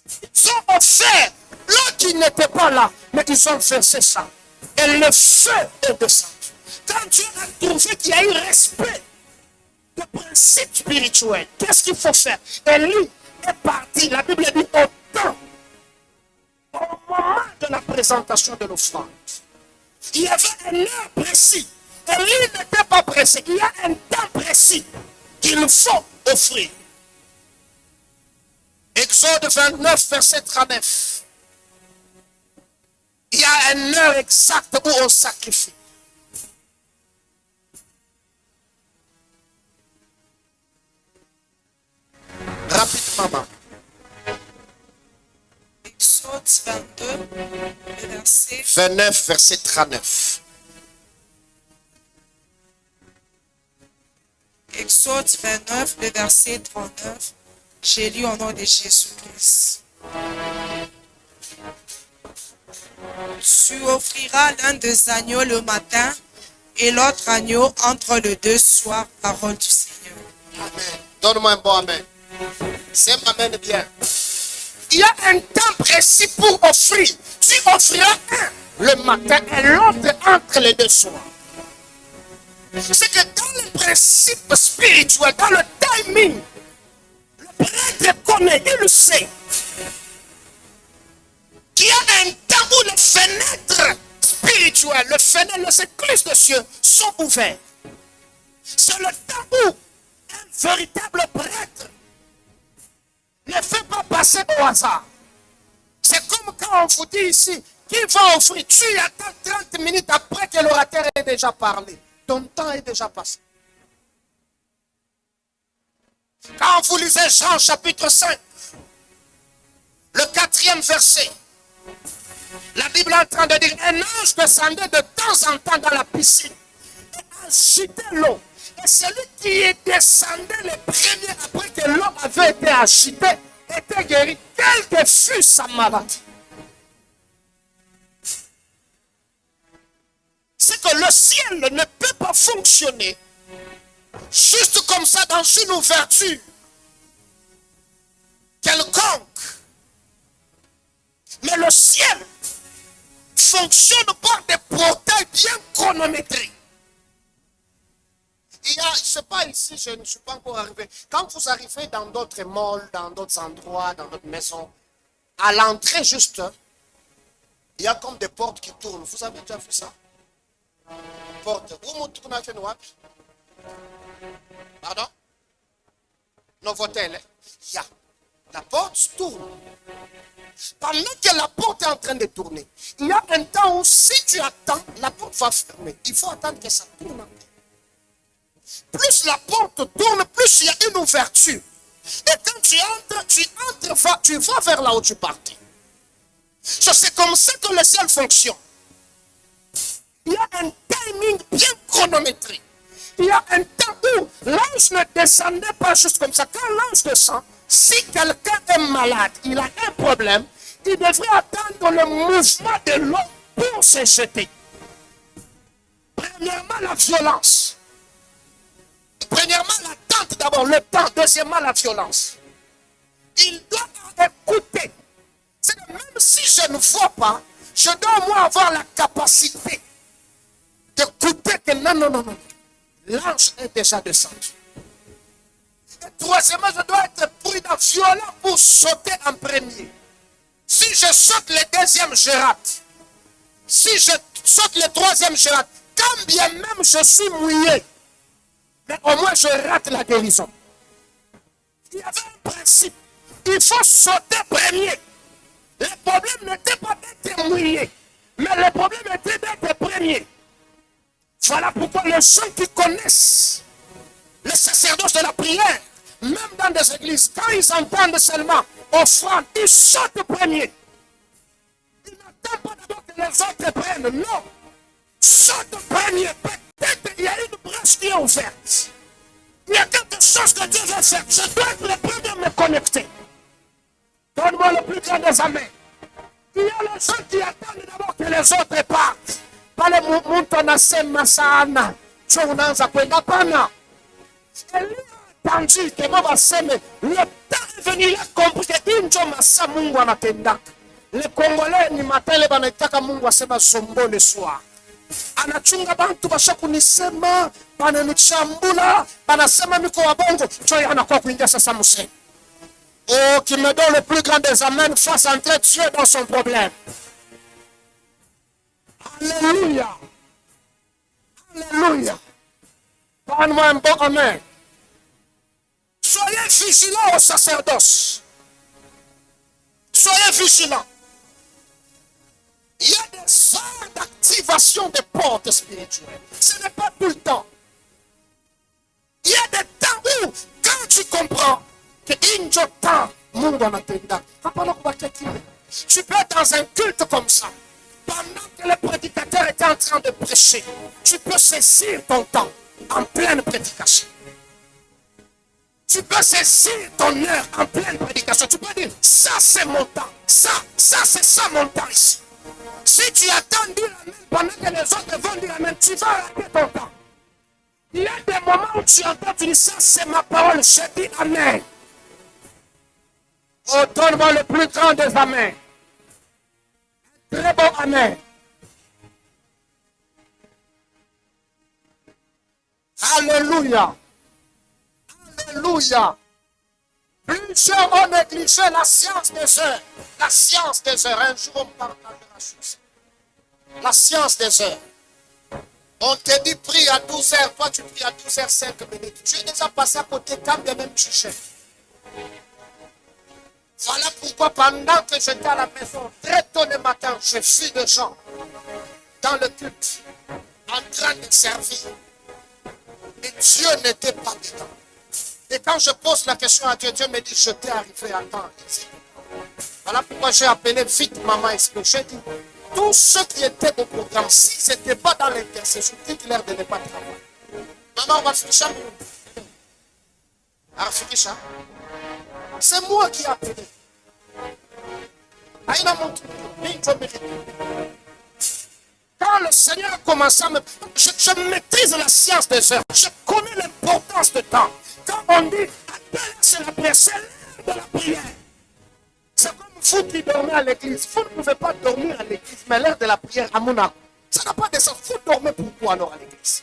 Ils ont offert l'autre qui n'était pas là, mais ils ont fait ça. Et le feu est descendu. Quand Dieu a trouvé qu'il y a eu respect de principe spirituel, qu'est-ce qu'il faut faire? Élie est parti, la Bible dit au moment de la présentation de l'offrande. Il y avait un heure précis. Élie n'était pas pressé. Il y a un temps précis qu'il faut offrir. Exode 29, verset 39. Il y a une heure exacte où on sacrifie. Rapidement. Exode 22, verset 29, verset 39. Exode 29, le verset 39. J'ai lu au nom de Jésus-Christ. Tu offriras l'un des agneaux le matin et l'autre agneau entre les 2 soirs, parole du Seigneur. Amen. Donne-moi un bon amen. C'est m'amène bien. Il y a un temps précis pour offrir. Tu offriras un le matin et l'autre entre les 2 soirs. C'est que dans le principe spirituel, dans le timing, le prêtre connaît, il le sait. Qu'il y a un temps où les fenêtres spirituelles, les fenêtres, les écluses de cieux sont ouvertes. C'est le temps où un véritable prêtre ne fait pas passer au hasard. C'est comme quand on vous dit ici, qui va offrir, tu attends 30 minutes après que l'orateur ait déjà parlé. Ton temps est déjà passé. Quand vous lisez Jean chapitre 5, le 4e verset, la Bible est en train de dire, un ange descendait de temps en temps dans la piscine et agitait l'eau. Et celui qui descendait le premier après que l'eau avait été agitée était guéri, quelle que fût sa maladie. C'est que le ciel ne peut pas fonctionner juste comme ça dans une ouverture quelconque. Mais le ciel fonctionne par des portails bien chronométrés. Il y a, je ne sais pas ici, je ne suis pas encore arrivé. Quand vous arrivez dans d'autres malls, dans d'autres endroits, dans d'autres maisons, à l'entrée juste, il y a comme des portes qui tournent. Vous avez déjà vu ça? Porte. Pardon? Novotel. Il y a. La porte tourne. Pendant que la porte est en train de tourner, il y a un temps où si tu attends, la porte va fermer. Il faut attendre que ça tourne encore. Plus la porte tourne, plus il y a une ouverture. Et quand tu vas vers là où tu partais. C'est comme ça que le ciel fonctionne. Il y a un timing bien chronométré. Il y a un temps où l'ange ne descendait pas juste comme ça. Quand l'ange descend, si quelqu'un est malade, il a un problème, il devrait attendre le mouvement de l'eau pour se jeter. Premièrement, la violence. Premièrement, l'attente d'abord, le temps. Deuxièmement, la violence. Il doit écouter. C'est que même si je ne vois pas, je dois au moins avoir la capacité d'écouter que non. L'ange est déjà descendu. Et troisièmement, je dois être prudent, violent pour sauter en premier. Si je saute le deuxième, je rate. Si je saute le troisième, je rate. Quand bien même je suis mouillé, mais au moins je rate la guérison. Il y avait un principe. Il faut sauter premier. Le problème n'était pas d'être mouillé, mais le problème était d'être premier. Voilà pourquoi les gens qui connaissent le sacerdoce de la prière, même dans des églises, quand ils entendent seulement offrande, ils sautent premier. Ils n'attendent pas d'abord que les autres prennent. Non. Saute premier. Peut-être qu'il y a une brèche qui est ouverte. Il y a quelque chose que Dieu veut faire. Je dois être le premier à me connecter. Donne-moi le plus grand des amens. Il y a les gens qui attendent d'abord que les autres partent. Pale mtu anasema sana cho unaanza kwenda pana. Tanji kama waseme le temps est venu, il a compris que injo masa Mungu anatendaka. Le Congolais ni matele banaitaka Mungu asema sombo le soir. Anachunga bantu basha kunisema bananichambula banasema miko wabongo cho anakuwa kuingia sasa museni. Oh, qui me donne le plus grand des amens, fasse entrer Dieu dans son problème. Alléluia. Alléluia. Donne-moi un bon amen. Soyez vigilants au sacerdoce. Soyez vigilants. Il y a des heures d'activation des portes spirituelles. Ce n'est pas tout le temps. Il y a des temps où, quand tu comprends que tu peux être dans un culte comme ça. Pendant que le prédicateur était en train de prêcher, tu peux saisir ton temps en pleine prédication. Tu peux saisir ton heure en pleine prédication. Tu peux dire, ça c'est mon temps. Ça c'est ça mon temps ici. Si tu attends dire amen pendant que les autres vont dire amen, tu vas rater ton temps. Il y a des moments où tu entends, tu dis, ça c'est ma parole, je dis amen. Oh, donne-moi le plus grand des amens. Très bon amen. Alléluia. Alléluia. Plusieurs ont négligé la science des heures. La science des heures. Un jour, on partagera sur ça. La science des heures. On te dit prie à 12 heures. Toi, tu pries à 12 heures 5 minutes. Tu es déjà passé à côté quand de même tu cherches. Voilà pourquoi pendant que j'étais à la maison, très tôt le matin, je vis des gens dans le culte, en train de servir. Et Dieu n'était pas dedans. Et quand je pose la question à Dieu, Dieu me dit, je t'ai arrivé à temps. Voilà pourquoi j'ai appelé vite maman explique. J'ai dit, tous ceux qui étaient au programme, s'ils n'étaient pas dans l'intercession, dites-leur de ne pas travailler. Maman, on va finir ça. C'est moi qui ai appelé. Quand le Seigneur a commencé à me... Je maîtrise la science des heures. Je connais l'importance du temps. Quand on dit, c'est la prière, c'est l'heure de la prière. C'est comme Vous qui dormez à l'église, vous ne pouvez pas dormir à l'église, mais l'heure de la prière à Monaco, ça n'a pas de sens. Vous dormez pourquoi alors à l'église?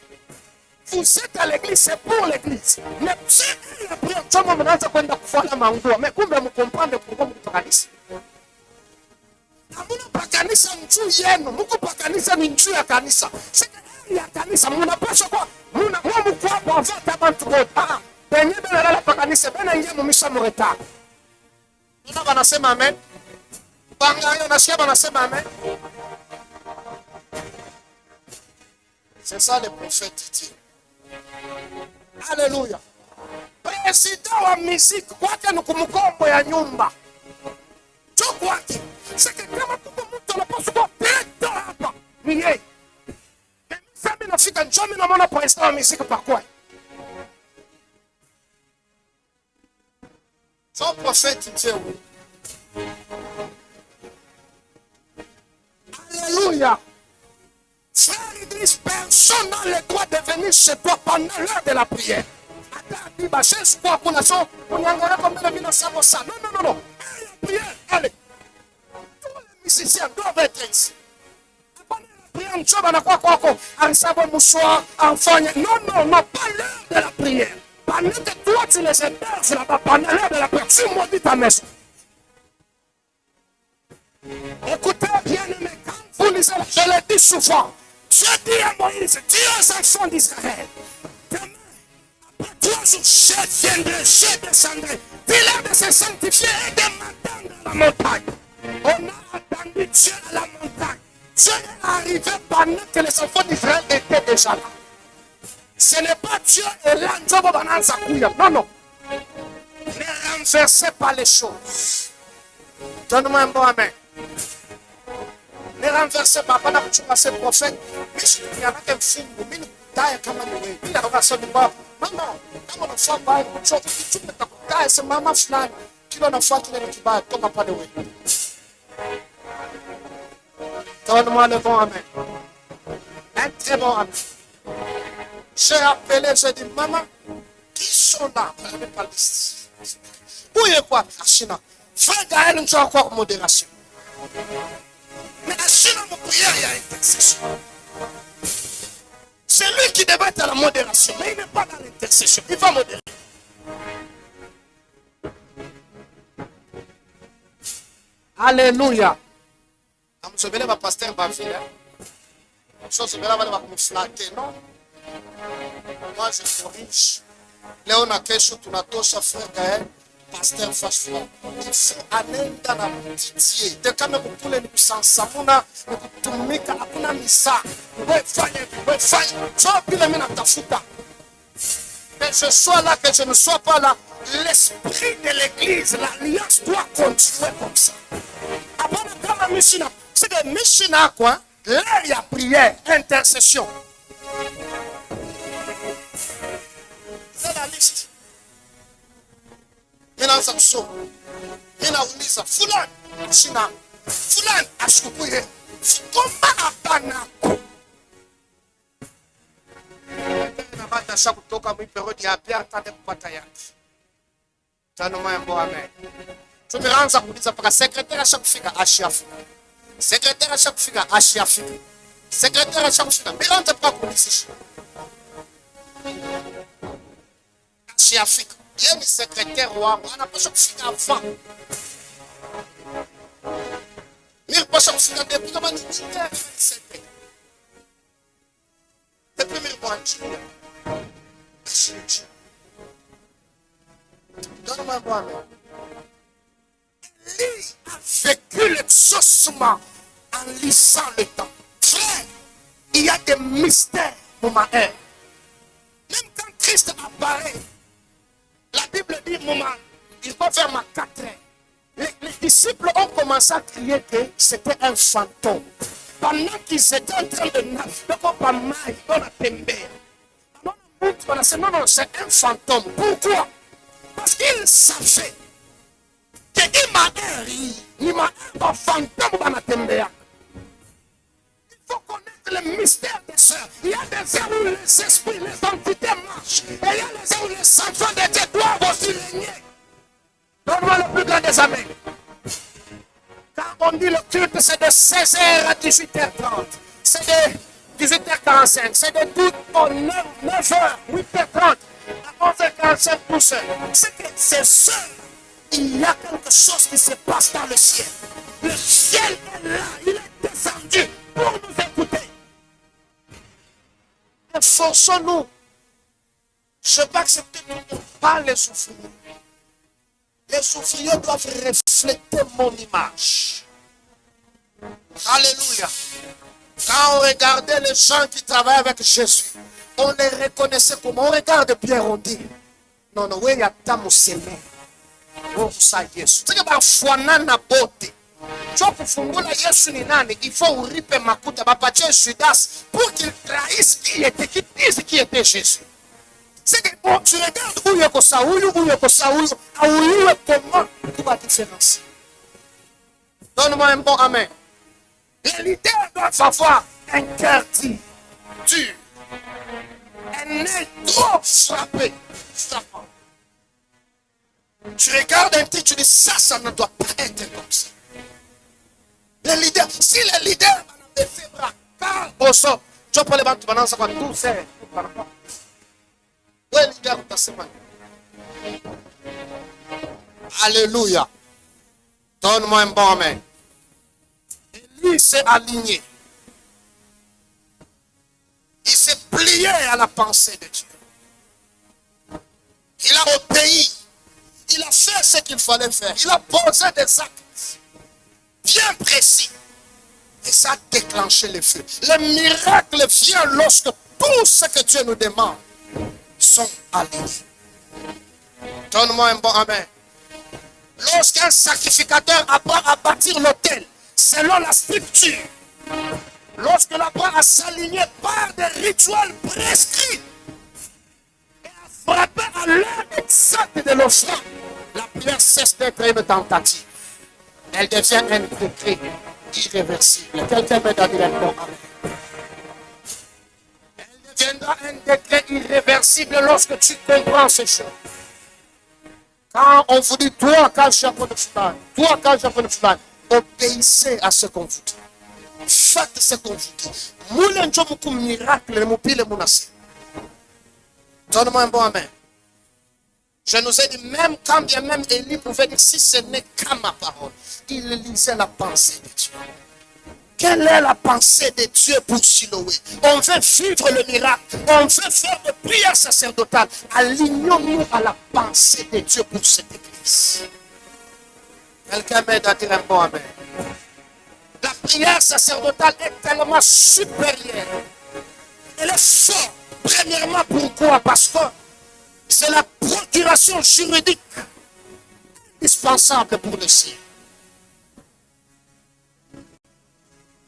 Vous êtes à l'église, c'est pour l'église. Mais c'est la prière. Tu vas me dire qu'on a fait la mango. Mais comment vous comprenez pourquoi vous parlez ici? Amuna pakanisa nchu yenu, muku pakanisa ni nchu ya kanisa. Sika ya kanisa, muna pasha kwa, muna mukwa kwa vata bantu wote. Benye bena la pakanisa, bena nje mumisha mureta. Nuna banasema amen. Bangayo nasikia banasema amen. C'est ça le prophète dit. Alléluia. Président wa musique, kwake ni kumukombo ya nyumba. Jo kwake. C'est que kama kuko mtu anapaswa kuwa peta hapa. Ni yeye. Sasa mimi nafika njoo mimi naona président wa musique pa kwa. Son prophète dit oui. Alléluia. Frère Idriss, personne n'a le droit de venir chez toi pendant l'heure de la prière. Attends, je suis quoi pour la chose? On y a un comme le ministre ça. Non. La prière, allez. Tous les musiciens doivent être ici. Pendant la prière, on chope quoi, en savon mouchoir, en fogne. Non, pas l'heure de la prière. Pendant que toi, tu les héberges là-bas, pendant l'heure de la prière, tu maudis ta maison. Écoutez bien, aimé, quand vous lisez, je le dis souvent. Dieu dit à Moïse, dis aux enfants d'Israël, demain, après 3 jours, je viendrai, je descendrai. Dis-leur de se sanctifier et de m'attendre à la montagne. On a attendu Dieu à la montagne. Dieu est arrivé pendant que les enfants d'Israël étaient déjà là. Ce n'est pas Dieu et là, non. Ne renversez pas les choses. Donne-moi un bon amen. Ne renversez pas, pendant que tu passes le prophète, mais il y en a qui font, mais il y a quand même, il y a un de bas. Non, quand on a fait pas, tu peux t'accompagner, c'est maman flan, qui l'a fait, qui l'a fait, tu n'as pas de oui. Donne-moi le bon amen. Un très bon amen. J'ai appelé, j'ai dit, maman, qui sont là? Je n'ai pas liste. Où est quoi? La Chine. Frère Gaël, nous avons encore modération. Mais la Chine, mon prière, il y a intercession. C'est lui qui devait être à la modération, mais il n'est pas dans l'intercession. Il va modérer. Alléluia. Je vais aller pasteur Baville. Je vais aller me flatter, non? Moi, je corrige. Léon a quelque chose, tu n'as pas frère Gaël. Pasteur Fashfra, il faut anenda na mtitie. Tekame kukule ni kusansamuna, ni kutumika, hakuna misa. Wefanye. So pile mina tafuta. Que je sois là, que je ne sois pas là, l'esprit de l'église, l'alliance doit continuer comme ça. Avant de faire la mishina, c'est que mishina quoi? Là, il y a prière, intercession. C'est la liste. Ninaanza kusoma. Ninauliza fulani shina. Fulani ashikukuye. Koma hapanako. Na baada ya kutoka mwiperodi ya pia atende kupata yake. Tano mambo amen. Tumeanza kuuliza paka sekretari ashakufika ashiafika. Sekretari ashakufika ashiafika. Sekretari ashakufika. Mirante pa kuuliza. Ashiafika. Il est secrétaire roi, on n'a pas choisi avant. Il pas choisi depuis comment il dit depuis le mois donne-moi un bon. Lui a vécu l'exaucement en lisant le temps. Frère, il y a des mystères pour ma ère. Même quand Christ apparaît, la Bible dit, maman, il faut faire ma 4 heures. Les disciples ont commencé à crier que c'était un fantôme. Pendant qu'ils étaient en train de naviguer dans la tembère. Non, c'est un fantôme. Pourquoi? Parce qu'ils savaient que un fantôme dans la tembère. Il faut connaître le mystère des sœurs. Il y a des heures où les esprits, les entités marchent. Et il y a les heures où les enfants de Dieu doivent aussi régner. Donne-moi le plus grand des amens. on dit le culte, c'est de 16h à 18h30. C'est de 18h45. C'est de 9h, 8h30 à 11h45 pour ça. C'est que ces heures, il y a quelque chose qui se passe dans le ciel. Le ciel est là, il est descendu pour nous écouter. Efforçons-nous. Je ne vais pas accepter de ne pas les souffrir. Les souffriers doivent refléter mon image. Alléluia. Quand on regardait les gens qui travaillent avec Jésus, on les reconnaissait comme on regarde Pierre, on dit non, non, oui, il y a tant semé. Oh, ça, Yesu. C'est que parfois, nana bote. Tu vois, pour fungula Yesu ni nani, il faut uripe makuta, bapatie Judas, pour qu'il trahisse qui était, qu'il dise qui était Jésus. C'est que bon, tu regardes où il y a que ça, où il y a que ça, où il y a comment, tu vas différencier. Donne-moi un bon amen. Les leaders doivent avoir un cœur dur, un nez trop frappé. Tu regardes un petit, tu dis ça ne doit pas être comme ça. Les leaders, si les leaders ont fait bras, quand tu peux les battre pendant ça, tout c'est. Oui, les leaders, c'est mal. Alléluia. Donne-moi un bon amen. Lui s'est aligné. Il s'est plié à la pensée de Dieu. Il a obéi. Il a fait ce qu'il fallait faire. Il a posé des actes bien précis. Et ça a déclenché le feu. Le miracle vient lorsque tout ce que Dieu nous demande sont alignés. Donne-moi un bon amen. Lorsqu'un sacrificateur apprend à bâtir l'autel, selon la structure, lorsque l'apprend à s'aligner par des rituels prescrits et à frapper à l'heure exacte de l'offrande, la prière cesse d'être une tentative. Elle devient un décret irréversible. Quelqu'un me donne un bon amen. Elle deviendra un décret irréversible lorsque tu comprends ces choses. Quand on vous dit, toi, quand je obéissez à ce qu'on vous dit. Faites ce qu'on vous dit. Moulin Djomuku miracle, moupile mounassi. Donne-moi un bon amen. Je nous ai dit, même quand bien même Élie pouvait dire, si ce n'est qu'à ma parole, il lisait la pensée de Dieu. Quelle est la pensée de Dieu pour Siloé? On veut vivre le miracle. On veut faire de prières sacerdotales. Alignons-nous à la pensée de Dieu pour cette église. Quelqu'un m'aide à dire un bon amen. La prière sacerdotale est tellement supérieure. Elle est forte. Premièrement, pourquoi? Parce que c'est la procuration juridique indispensable pour le ciel.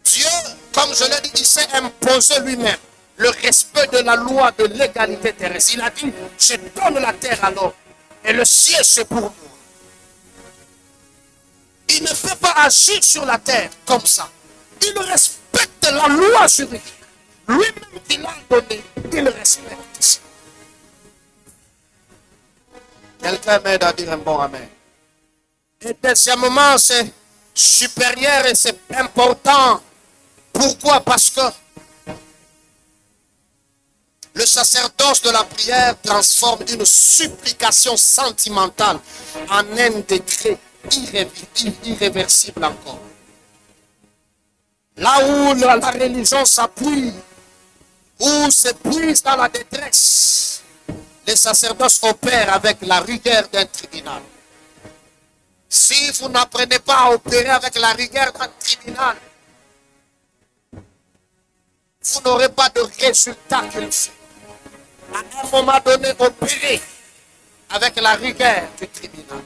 Dieu, comme je l'ai dit, il s'est imposé lui-même le respect de la loi de l'égalité terrestre. Il a dit, je donne la terre à l'homme et le ciel c'est pour moi. Il ne peut pas agir sur la terre comme ça. Il respecte la loi juridique. Lui-même qui l'a donné, il respecte ça. Quelqu'un m'aide à dire un bon amen. Et deuxièmement, c'est supérieur et c'est important. Pourquoi? Parce que le sacerdoce de la prière transforme une supplication sentimentale en un décret irréversible encore. Là où la religion s'appuie, où s'épuise dans la détresse, le sacerdoce opère avec la rigueur d'un tribunal. Si vous n'apprenez pas à opérer avec la rigueur d'un tribunal, vous n'aurez pas de résultat qu'il fait. À un moment donné, opérez avec la rigueur du tribunal.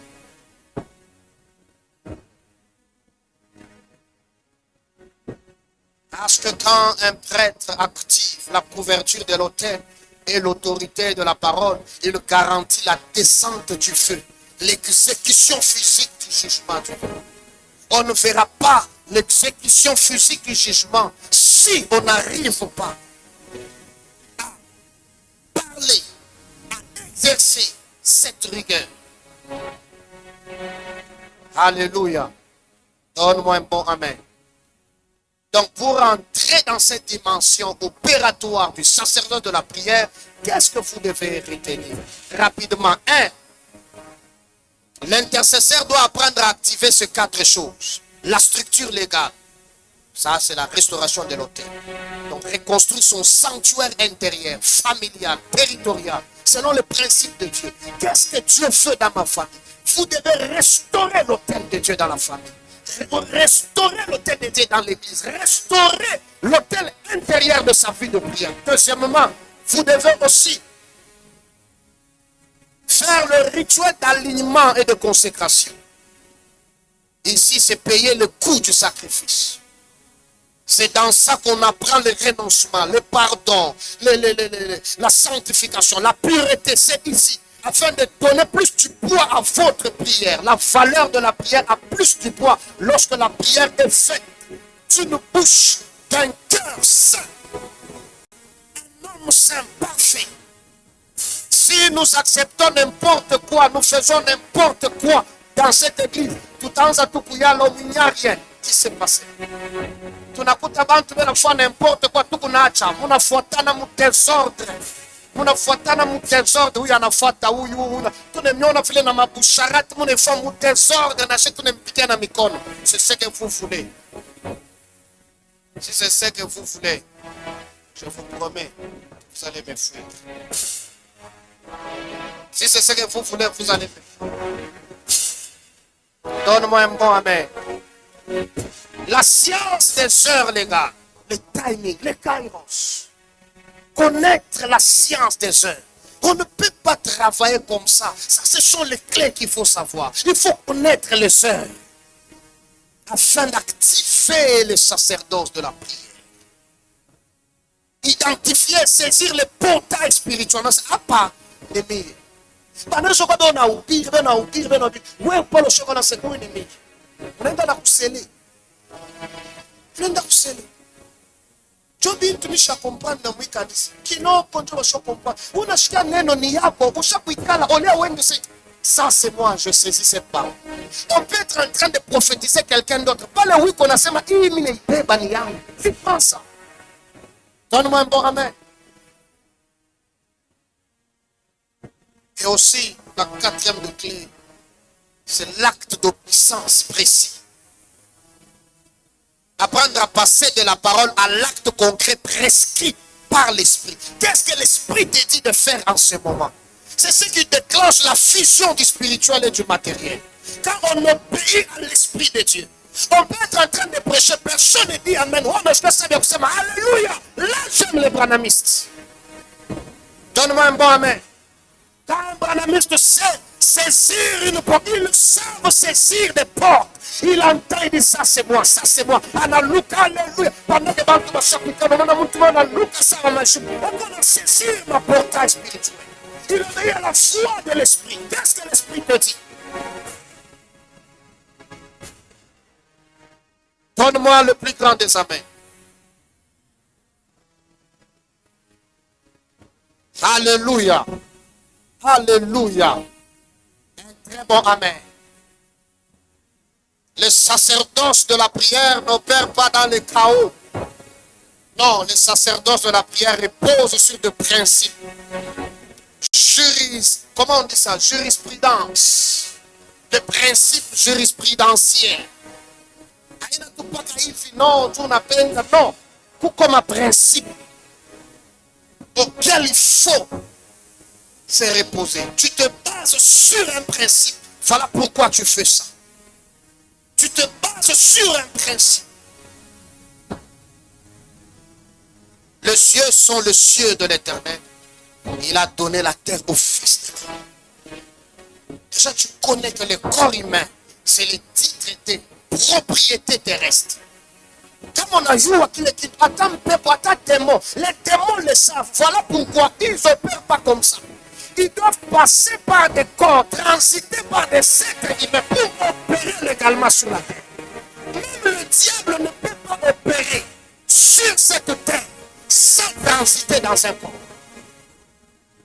Parce que quand un prêtre active la couverture de l'autel et l'autorité de la parole, il garantit la descente du feu, l'exécution physique du jugement du feu. On ne verra pas l'exécution physique du jugement si on n'arrive pas à parler, à exercer cette rigueur. Alléluia. Donne-moi un bon amen. Donc, pour entrer dans cette dimension opératoire du sacerdoce de la prière, qu'est-ce que vous devez retenir? Rapidement, 1. L'intercesseur doit apprendre à activer ces 4 choses. La structure légale. Ça, c'est la restauration de l'autel. Donc, reconstruire son sanctuaire intérieur, familial, territorial, selon les principes de Dieu. Qu'est-ce que Dieu fait dans ma famille? Vous devez restaurer l'autel de Dieu dans la famille. Restaurer l'autel de Dieu dans l'église. Restaurer l'autel intérieur de sa vie de prière. Deuxièmement, vous devez aussi faire le rituel d'alignement et de consécration. Ici, c'est payer le coût du sacrifice. C'est dans ça qu'on apprend le renoncement, le pardon, la sanctification, la pureté. C'est ici, afin de donner plus du poids à votre prière. La valeur de la prière a plus du poids lorsque la prière est faite d'une bouche, d'un cœur saint. Un homme saint, parfait. Si nous acceptons n'importe quoi, nous faisons n'importe quoi dans cette église, tout en tout il n'y a rien qui s'est passé. Tunakuta bantu wanafanya n'importe quoi, tukunacha munafuatana mu désordre, huyu anafuata huyu, tunemiona vile na mabusharati, munafanya mu désordre na sisi tunempitia na mikono. C'est ce que vous voulez. Si c'est ce que vous voulez, je vous promets, vous allez me fuir. Si c'est ce que vous voulez, vous allez me fuir. Donne-moi un bon amen. La science des heures, les gars, le timing, les kairos. Connaître la science des heures. On ne peut pas travailler comme ça. Ça, ce sont les clés qu'il faut savoir. Il faut connaître les heures afin d'activer le sacerdoce de la prière. Identifier, saisir les portails spirituels. C'est pas les meilleurs. Pendant ce qu'on a oublié, ouais, pas le chocolat, c'est quoi les meilleurs? On est dans la couselle. Unaenda kusema Jobi mtumisha comprendre na mwikanisa kinoko ndio washo comprendre unashika neno ni yako ushakuikala olea wende ça c'est moi je saisis cette parole. On peut être en train de prophétiser quelqu'un d'autre pale wiko nasema hii mimi naibeba ni yangu tu penses ça. Donne-moi un bon amen. Et aussi la 4e de clé, c'est l'acte d'obéissance précis. Apprendre à passer de la parole à l'acte concret prescrit par l'esprit. Qu'est-ce que l'esprit te dit de faire en ce moment? C'est ce qui déclenche la fusion du spirituel et du matériel. Quand on obéit à l'esprit de Dieu, on peut être en train de prêcher, personne ne dit amen. Oh, mais je sais bien que c'est alléluia. Là, j'aime les branamistes. Donne-moi un bon amen. Quand un branamiste sait saisir une porte, ils savent saisir des portes. Il entend, il dit ça c'est moi, ça c'est moi. Analuka, alléluia. Pendant que bantu bashakika, on a saisi ma portail spirituel. Il obéit à la foi de l'esprit. Qu'est-ce que l'esprit te dit? Donne-moi le plus grand des amens. Alléluia. Alléluia. Un très bon amen. Le sacerdoce de la prière n'opère pas dans le chaos. Non, le sacerdoce de la prière repose sur des principes. Comment on dit ça? Jurisprudence. Des principes jurisprudentiels. Non, tu n'appelles non. Comme un principe auquel il faut se reposer. Tu te bases sur un principe. Voilà pourquoi tu fais ça. Tu te bases sur un principe. Les cieux sont les cieux de l'Éternel. Il a donné la terre au Fils de Dieu. Déjà, tu connais que le corps humain, c'est le titre de propriété terrestre. Comme on a joué à qui attend peuple, attend démon. Les démons le savent. Voilà pourquoi ils n'opèrent pas comme ça. Ils doivent passer par des corps, transiter par des êtres humains pour opérer légalement sur la terre. Même le diable ne peut pas opérer sur cette terre sans transiter dans un corps.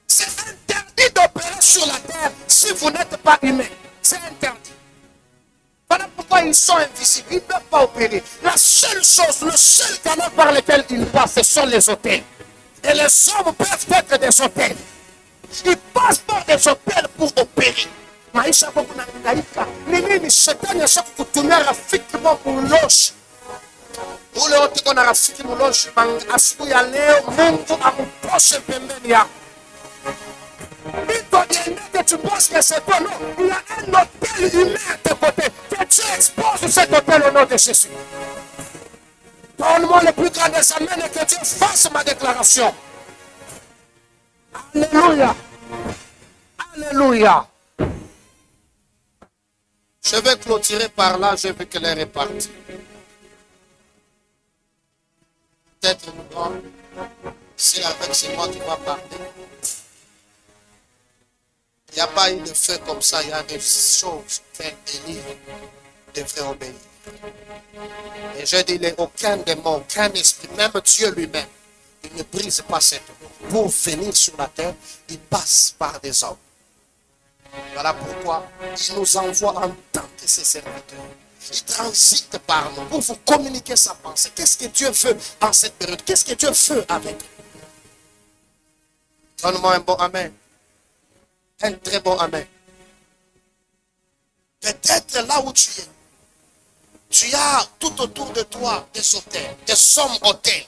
C'est interdit d'opérer sur la terre si vous n'êtes pas humain. C'est interdit. Voilà pourquoi ils sont invisibles. principe. Il ne peut pas opérer. La seule chose, le seul canal par lequel il passe, ce sont les hôtels. Et les hommes peuvent être des hôtels. Ils passent par des hôtels pour opérer. Maisha yako kunahangaika. Ni nini? Shetani ashakukutumia rafiki muloshe. Ule wote kuna rafiki muloshe, asubuhi ya leo Mungu amutoshe pembeni yako. Il te dit que tu penses que c'est toi, non. Il y a un hôtel humain à tes côtés. Que tu exposes cet hôtel au nom de Jésus. Donne-moi le plus grand des amens et que Dieu fasse ma déclaration. Alléluia. Alléluia. Je vais clôturer par là, je veux que les répartir. Peut-être c'est avec c'est moi qui va parler. Il n'y a pas eu de feu comme ça, il y a des choses qu'un Élie devrait obéir. Et je dis, aucun démon, aucun esprit, même Dieu lui-même, il ne brise pas cette eau. Pour venir sur la terre, il passe par des hommes. Voilà pourquoi il nous envoie en tant que ses serviteurs. Il transite par nous pour vous communiquer sa pensée. Qu'est-ce que Dieu veut en cette période? Qu'est-ce que Dieu veut avec nous? Donne-moi un bon amen. Un très bon amen. Peut-être là où tu es, tu as tout autour de toi des hôtels, des sommes hôtels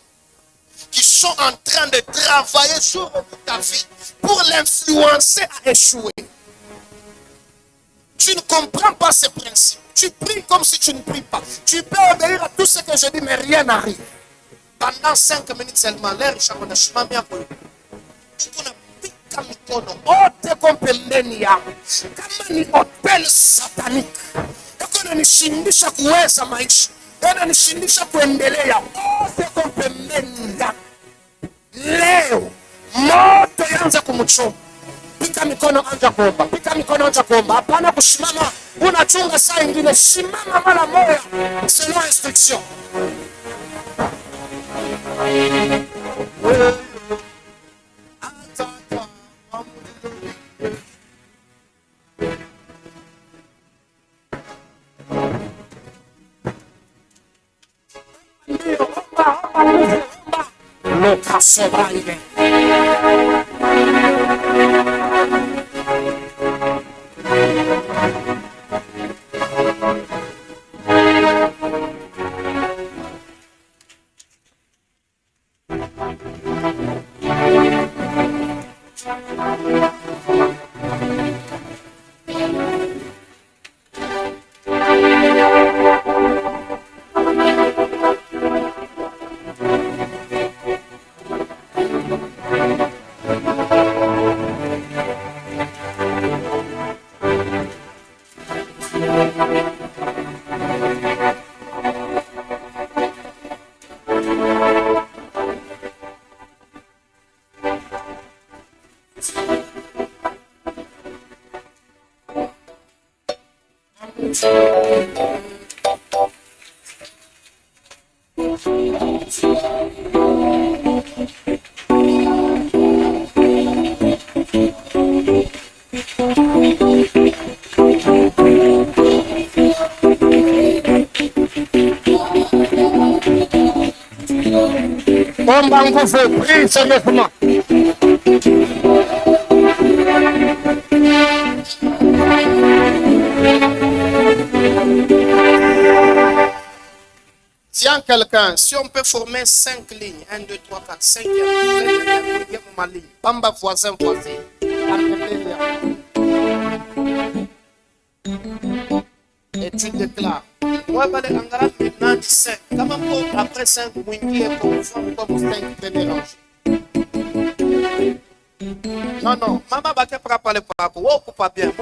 qui sont en train de travailler sur ta vie pour l'influencer à échouer. Tu ne comprends pas ces principes. Tu pries comme si tu ne pries pas. Tu peux obéir à tout ce que je dis, mais rien n'arrive. Pendant 5 minutes seulement, l'air chakona shimamia kwa. Tu unapika mikono ote kwa pembeni yako. Kama ni hotel satanic. Yako nishindisha kuweza maisha. Yana nishindisha kuendelea. Ote kwa pembeni yako. Leo moto yanza kumuchoma. Pika mikono anja kuomba. Pika mikono anja kuomba. Hapana kusimama unachunga saa ingine. Simama mara moja selon instruction. Loka sobraile. Omba nguvu, prie sérieusement. Tiens quelqu'un, si on peut former 5 lignes, 1, 2, 3, 4, 5, ma ligne. Bamba voisin, voisin. Et tu déclares. Moi, je vais maintenant 5. Comment après 5, vous êtes comme 5 premiers rangs. Non, non. Maman va te préparer pour vous. Vous pas bien.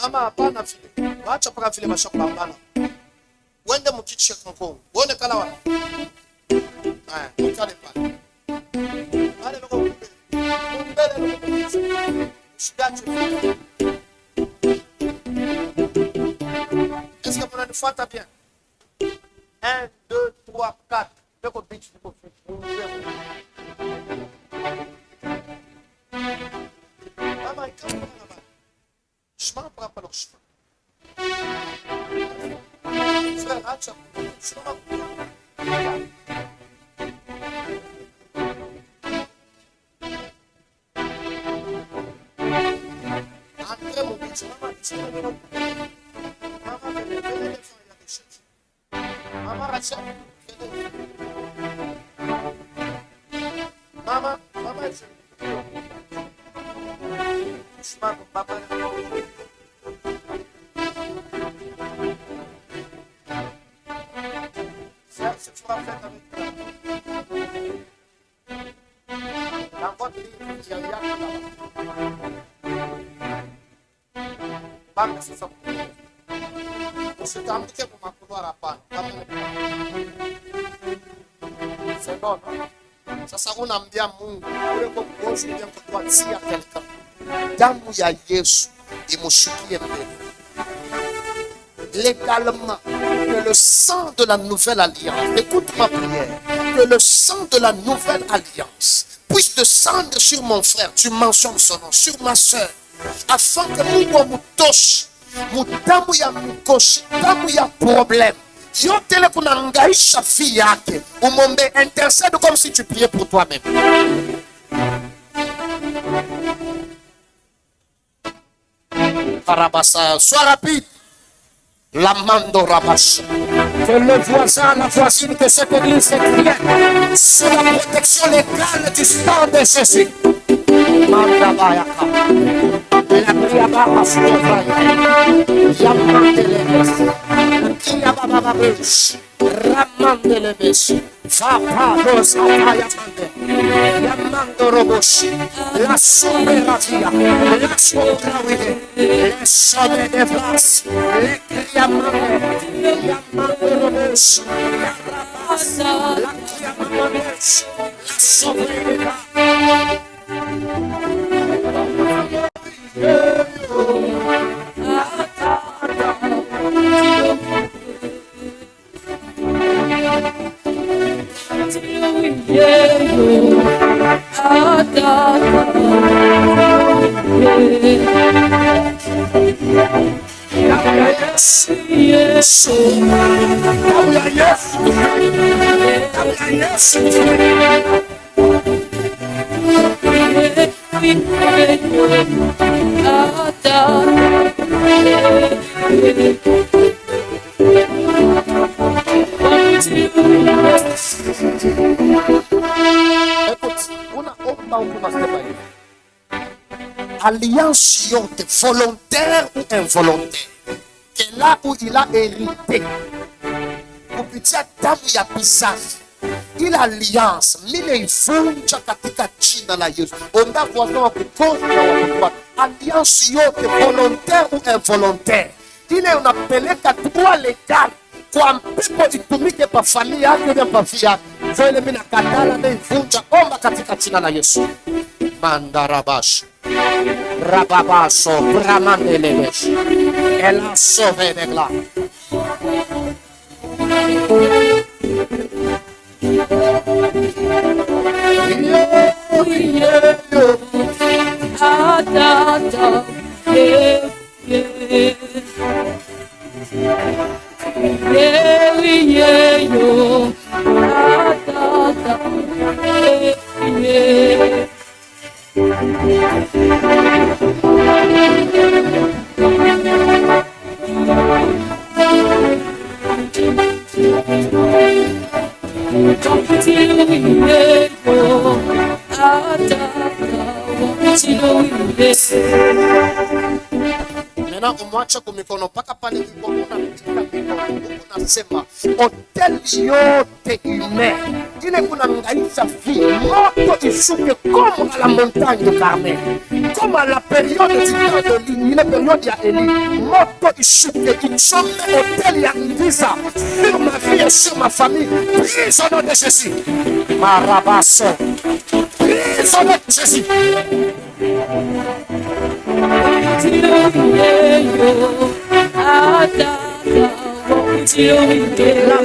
Maman, pas na file. Va te préparer file ma shop bambana. Wende mukichi konko. Wone kala wa. Mukale pa. Allez le go. Est-ce que vous avez fait bien? 1, 2, 3, 4. Pego beat de conflito. Ah, mas calma, chemin para o chemin. Frère, acha simama. Andre mon bicho, mama, mama, venez faire des choses. Mama, Rachel, mama, papa. Frère, ce que tu vas faire avec toi. Dans votre livre, il y a là-bas. Banga sasa. Usitambike kwa makunuara hapana. C'est bon, non? Sasa unaambia Mungu ule kwa kuosha ndio kutuachia kelka. Damu ya Yesu imushukie mbele. Légalement, que le sang de la nouvelle alliance, écoute ma prière, que le sang de la nouvelle alliance puisse descendre sur mon frère, tu mentionnes son nom, sur ma soeur, afin que Mungu amutoshe, damu ya mikoshi, damu ya problème, yote ile kunaangaisha vie yake, umombe, intercède comme si tu priais pour toi-même. Parabasa, sois rapide. La mando rabash. Que le voisin, la voisine, que cette église s'écrienne sous la protection légale du sang de Jésus. Manda bayaka. La priaba astovaya. Yamande lemes. Kiababa besh. Ramande lemes. Fapa dos atayamande. Yamando robosh. La soberavia. La sobravide. Les sommets des places. Les Yamande, Yamande robosh. Yarabasa. La Kiamamesh. La soberavia. Alliance yote, volontaire ou involontaire, que là où il a hérité, kupitia damu ya pisazi, ile alliance mile ivunja katika jina la Yesu. Omba voisin wa kukosa na watu. Alliance yote, volontaire ou involontaire, ile unapeleka droit legal kwa mpepo itumike pa familia yake na pa fia yake. Vile mimi nakatala na ivunja, omba katika jina la Yesu. Mandarabash. Rababaso, Bramandelesh. Elle a sauvé des glaces. Maintenant umwache kumikono paka pale iko unasema hotel yote ime ile kunangaisha vie moto ishuke comme à la montagne de Carmel, comme à la période du temps de Élie, la période ya Élie, moto ishuke ichome hotel ya Ibiza sur ma vie et sur ma famille. Prise au nom de Jésus. Marabasso. Prise au nom de Jésus. La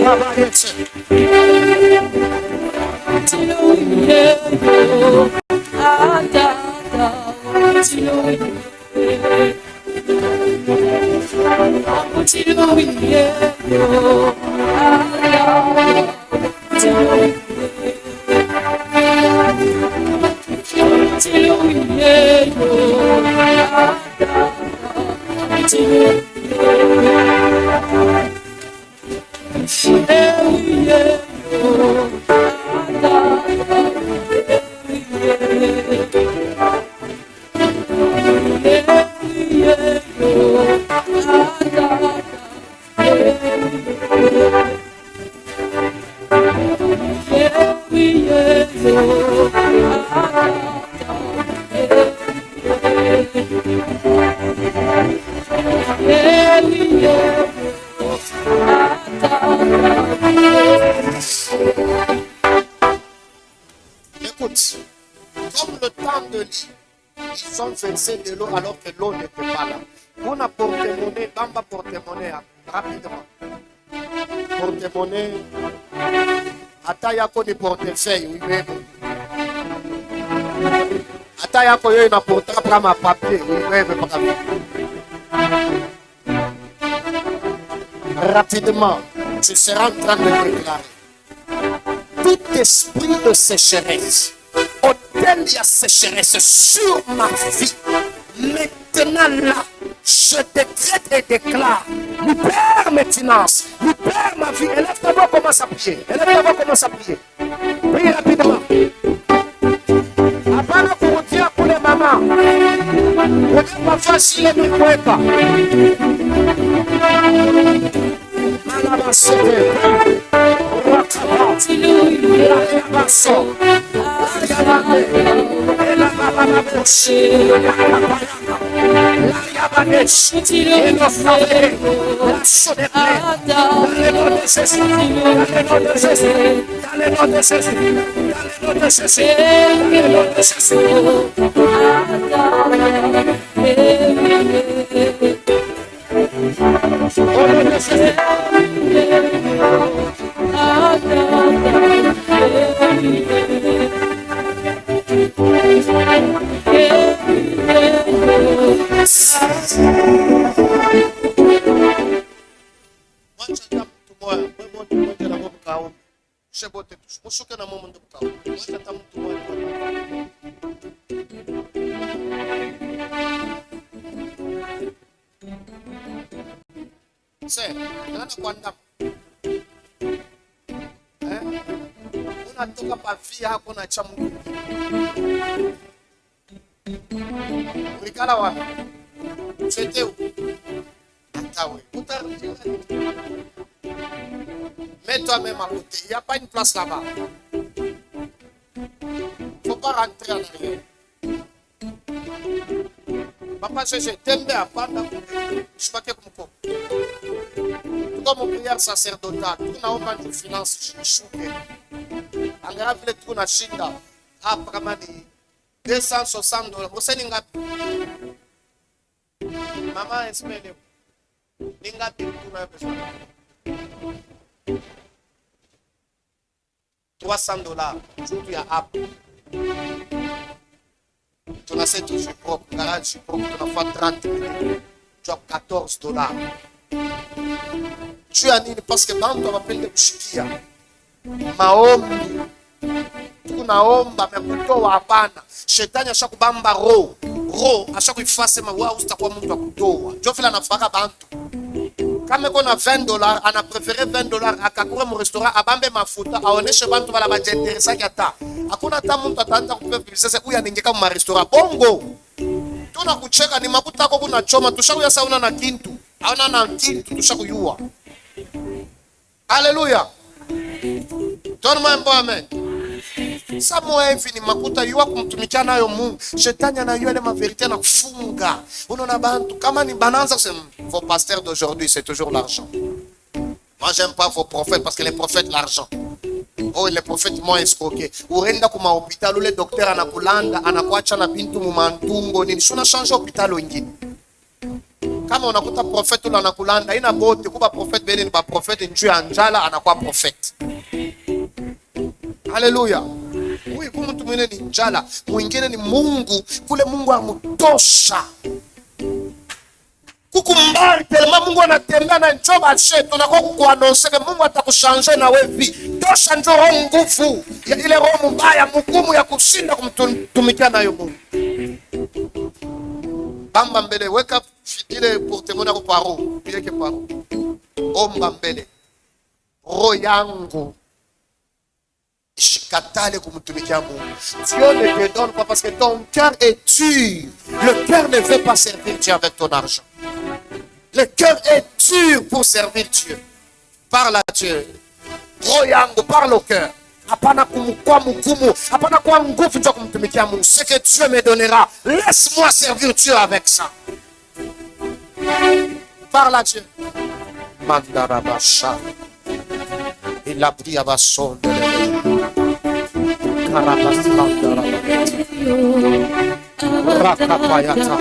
Écoute, comme le temps de lit, ils ont versé de l'eau alors que l'eau n'était pas là. On a porte-monnaie, bamba porte-monnaie rapidement. Porte-monnaie, atayako de portefeuille, oui, même. Atayako yo na portrait prendre papier, oui, même, pas rapidement, tu seras en train de déclarer. Tout esprit de sécheresse, auquel il y a sécheresse sur ma vie, maintenant là, je décrète et déclare, libère mes finances, libère ma vie. Élève-toi, commence à prier. Élève-toi, commence à prier. Prie rapidement. Avant pour dire pour les mamans, pour dire pas facile, ne croyez pas. Unatoka pavia hakuna cha Mungu. Ulikala wapi? Cheteu. Atawe. Mets-toi même à côté. Il n'y a pas une place là-bas. Il ne faut pas rentrer en arrière. Papa, je t'aime bien. Je suis pas comme quoi. Comme mon prière sacerdotale, tout n'a pas de finance, je suis angalau vile tunashinda hapa kama ni 260 dola. Useni ngapi? Mama espele. Ni ngapi tunayo pesa? 300 dollars. Juu ya hapa. Tunasema toujours propre, garage propre, tunafanya 30 minutes. Tu as 14 dollars. Tu as nini? Parce que bantu wapende kushikia maombi, tunaomba mekutoa hapana. Shetani ashakubamba roho ashakuifasa wewe usitakuwa mtu wa kutoa. Ndio vile anafaka bantu. Kama kuna 20 dollars, ana préféré 20 dollars akakura mu restaurant abambe mafuta aoneshe bantu wala bajenteresa hata. Hakuna hata mtu ataanza kupewa sasa huyu aningeka mu restaurant bongo. Tunakucheka ni makuta yako kuna choma tushakuya sauna na kintu. Haona na kintu tushakuyua. Haleluya. Donne-moi un bon amen. Samoa hivi ni makuta yuwa kumtumikia nayo Mungu. Shetani anayua ile maverite na kufunga. Unaona bantu kama ni bananza vos pasteurs d'aujourd'hui c'est toujours l'argent. Moi j'aime pas vos prophètes parce que les prophètes l'argent. Oh les prophètes m'ont escroqué. Urenda kuma hôpital ule docteur anakulanda anakuacha na bintu mumantungo nini. Shuna change hôpital wengine. Kama unakuta prophète ule anakulanda ina bote kuba prophète bene ni ba prophète njoo ya njala anakuwa prophète. Haleluya. Huyu kwa mtu mwingine ni njala, mwingine ni Mungu, kule Mungu amutosha. kukumbali telema Mungu anatembea na njoo bashe tunako kuanonse ke Mungu atakushange na wewe. Tosha njoo roho nguvu ya ile roho mbaya mgumu ya kushinda kumtumikia nayo Mungu. Bamba mbele weka ile portemona ko paro pile ke paro. Omba mbele. Roho yangu ishikatale kumtumikia Mungu. Dieu ne te donne pas parce que ton cœur est dur. Le cœur ne veut pas servir Dieu avec ton argent. Le cœur est dur pour servir Dieu. Parle à Dieu. Roho yangu, parle au cœur. Hapana kumukwa mugumu, hapana kwa nguvu ndio kumtumikia Mungu. Ce que Dieu me donnera, laisse-moi servir Dieu avec ça. Parle à Dieu. Mandarabasha. Il a pris à basson de Rakapayata.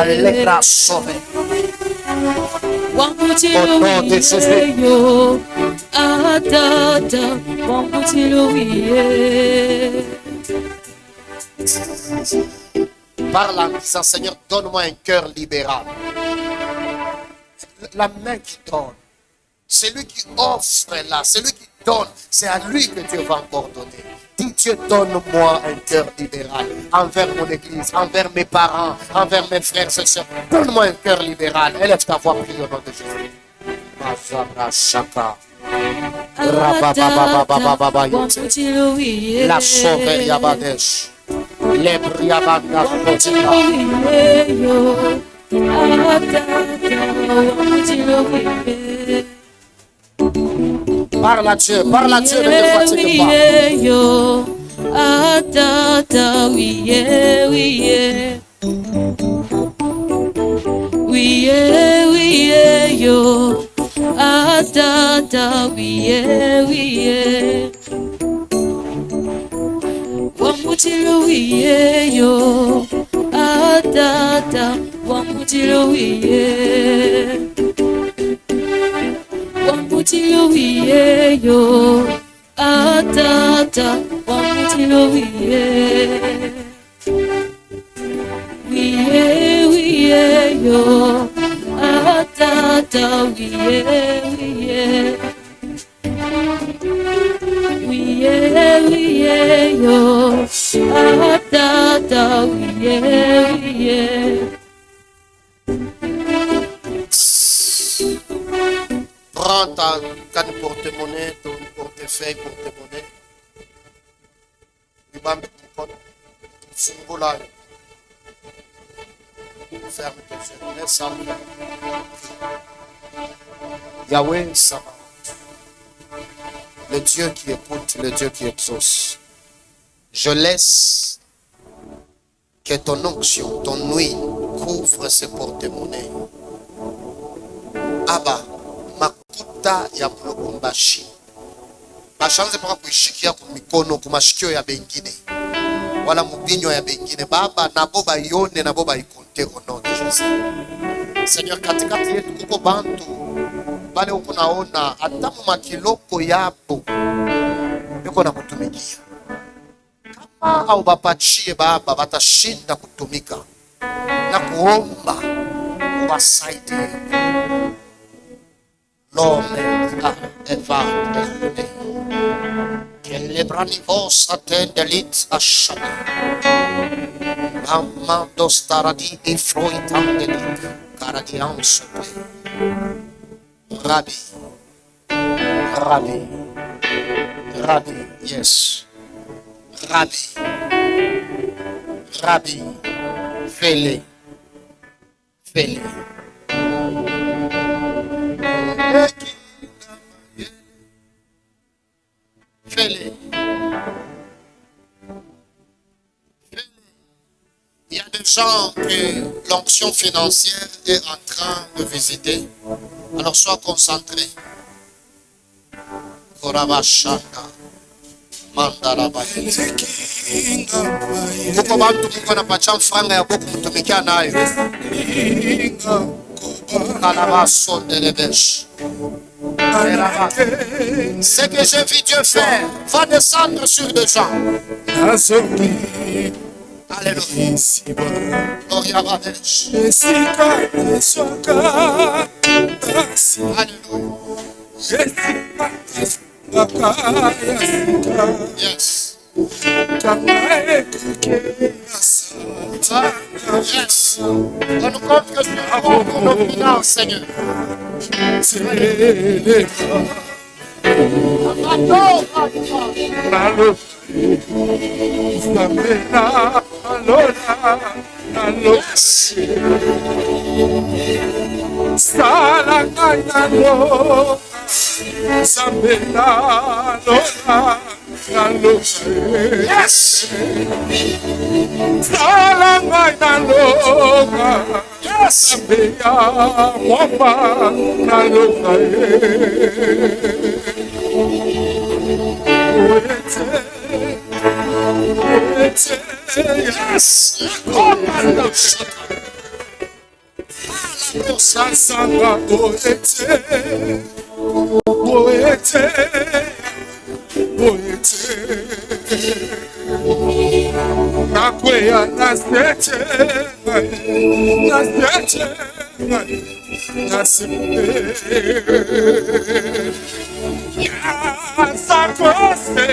Allegra sauvé. Au nom de Jésus. Parle en disant, Seigneur, donne-moi un cœur libéral. La main qui donne. Celui qui offre là, celui qui donne, c'est à lui que Dieu va encore donner. Dis Dieu, donne-moi un cœur libéral envers mon église, envers mes parents, envers mes frères et sœurs. Donne-moi un cœur libéral. Élève ta voix, prie au nom de Jésus. La sauver Yabadesh. Les Briabandas. Parle à Dieu, ne te fatigue pas. Atata, yo. Atata, wamutilo yo. Atata, wamutilo wamutilo yo. Atata, wamutilo yo. Atata, yo. Atata, Prends ta canne porte-monnaie, ton portefeuille, porte-monnaie. Ferme tes yeux, laisse ça. Yahweh Sabaoth, le Dieu qui écoute, le Dieu qui exauce. Je laisse que ton onction, ton huile couvre ce porte-monnaie. Abba, makuta ya mlogombashi. Bashanze paka kuishikia kumikono kumashikio ya bengine. Wala mubinyo ya bengine. Baba, naboba yone, naboba ikonte au nom de Jésus. Seigneur, katikati yetu kuko bantu bale uko naona atamu makiloko yabo yuko na kutumikia. Kama au bapachie Baba batashinda kutumika na kuomba uwasaidie. L'homme est vade. Que les branivos attendent l'it à chaque. Maman d'ostaradi et froitant de l'it. Caradian se plaît. Rabbi. Rabbi. Rabbi. Yes. Rabbi. Rabbi. Fais-le. Fais-le. Fais-le. Il y a des gens que l'onction financière est en train de visiter. Alors sois concentré. Korabashanda. Mandarabaye. Kuko bantu Mungu anapatia franga ya boku mtumikia nayo. Kalabaso de lebesh. Ce que j'ai vu Dieu faire va descendre sur des gens. Alléluia. Gloria a Deus. Alléluia. Yes. Yes. Donne compte que tu as pour nos finances, Seigneur. Yes. Yes. Yes. Sasanga boete nakwea nasete sakose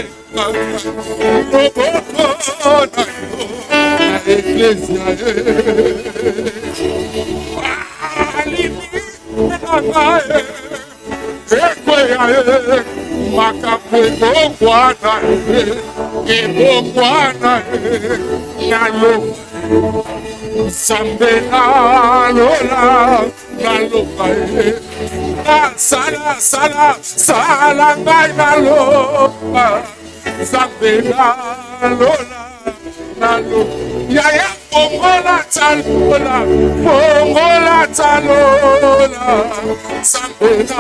roboko na iglesia Yaya Fongola Talola, Sambena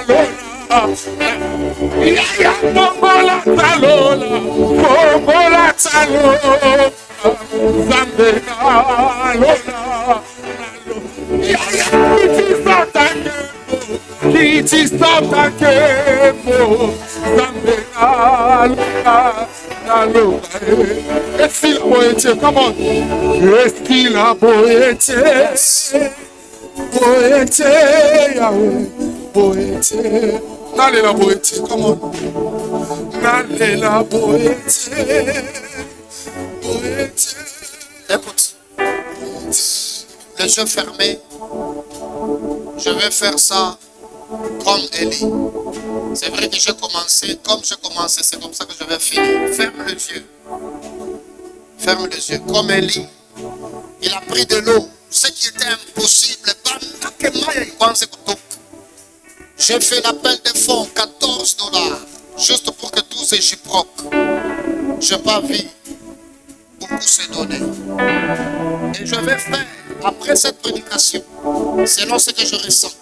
Lola. Yaya Fongola Talola, Sambena Lola. Yaya Kiti Santa Kemo, Sambena Lola. Esti la boete, come on. Esti la boete, Yahweh, boete. Nale la boete, come on. Nale la boete. Écoute, les yeux fermés, je vais faire ça comme Élie. C'est vrai que j'ai commencé, comme j'ai commencé, c'est comme ça que je vais finir. Ferme les yeux. Ferme les yeux. Comme Élie, il a pris de l'eau. Ce qui était impossible. J'ai fait l'appel de fonds, $14. Juste pour que tous ces gyproques, je n'ai pas vu beaucoup se donner. Et je vais faire, après cette prédication, selon ce que je ressens,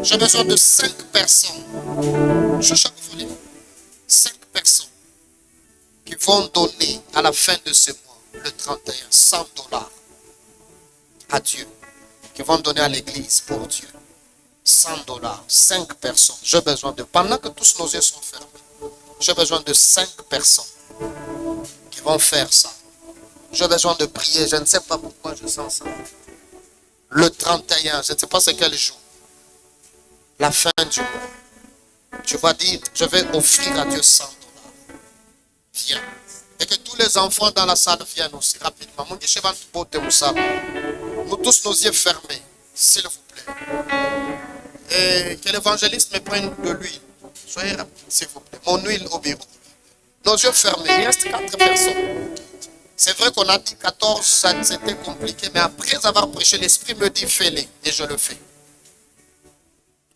j'ai besoin de 5 personnes. Je chaque folie. 5 personnes qui vont donner à la fin de ce mois, le 31, $100 à Dieu. Qui vont donner à l'église pour Dieu. $100. 5 personnes. J'ai besoin de, pendant que tous nos yeux sont fermés, j'ai besoin de 5 personnes qui vont faire ça. J'ai besoin de prier. Je ne sais pas pourquoi je sens ça. Le 31, je ne sais pas c'est quel jour. La fin du mois. Tu vas dire, je vais offrir à Dieu $100. Viens. Et que tous les enfants dans la salle viennent aussi rapidement. Nous tous nos yeux fermés, s'il vous plaît. Et que l'évangéliste me prenne de l'huile. Soyez rapide, s'il vous plaît. Mon huile au bureau. Nos yeux fermés, il reste 4 personnes. C'est vrai qu'on a dit 14, c'était compliqué, mais après avoir prêché, l'Esprit me dit fais-les. Et je le fais.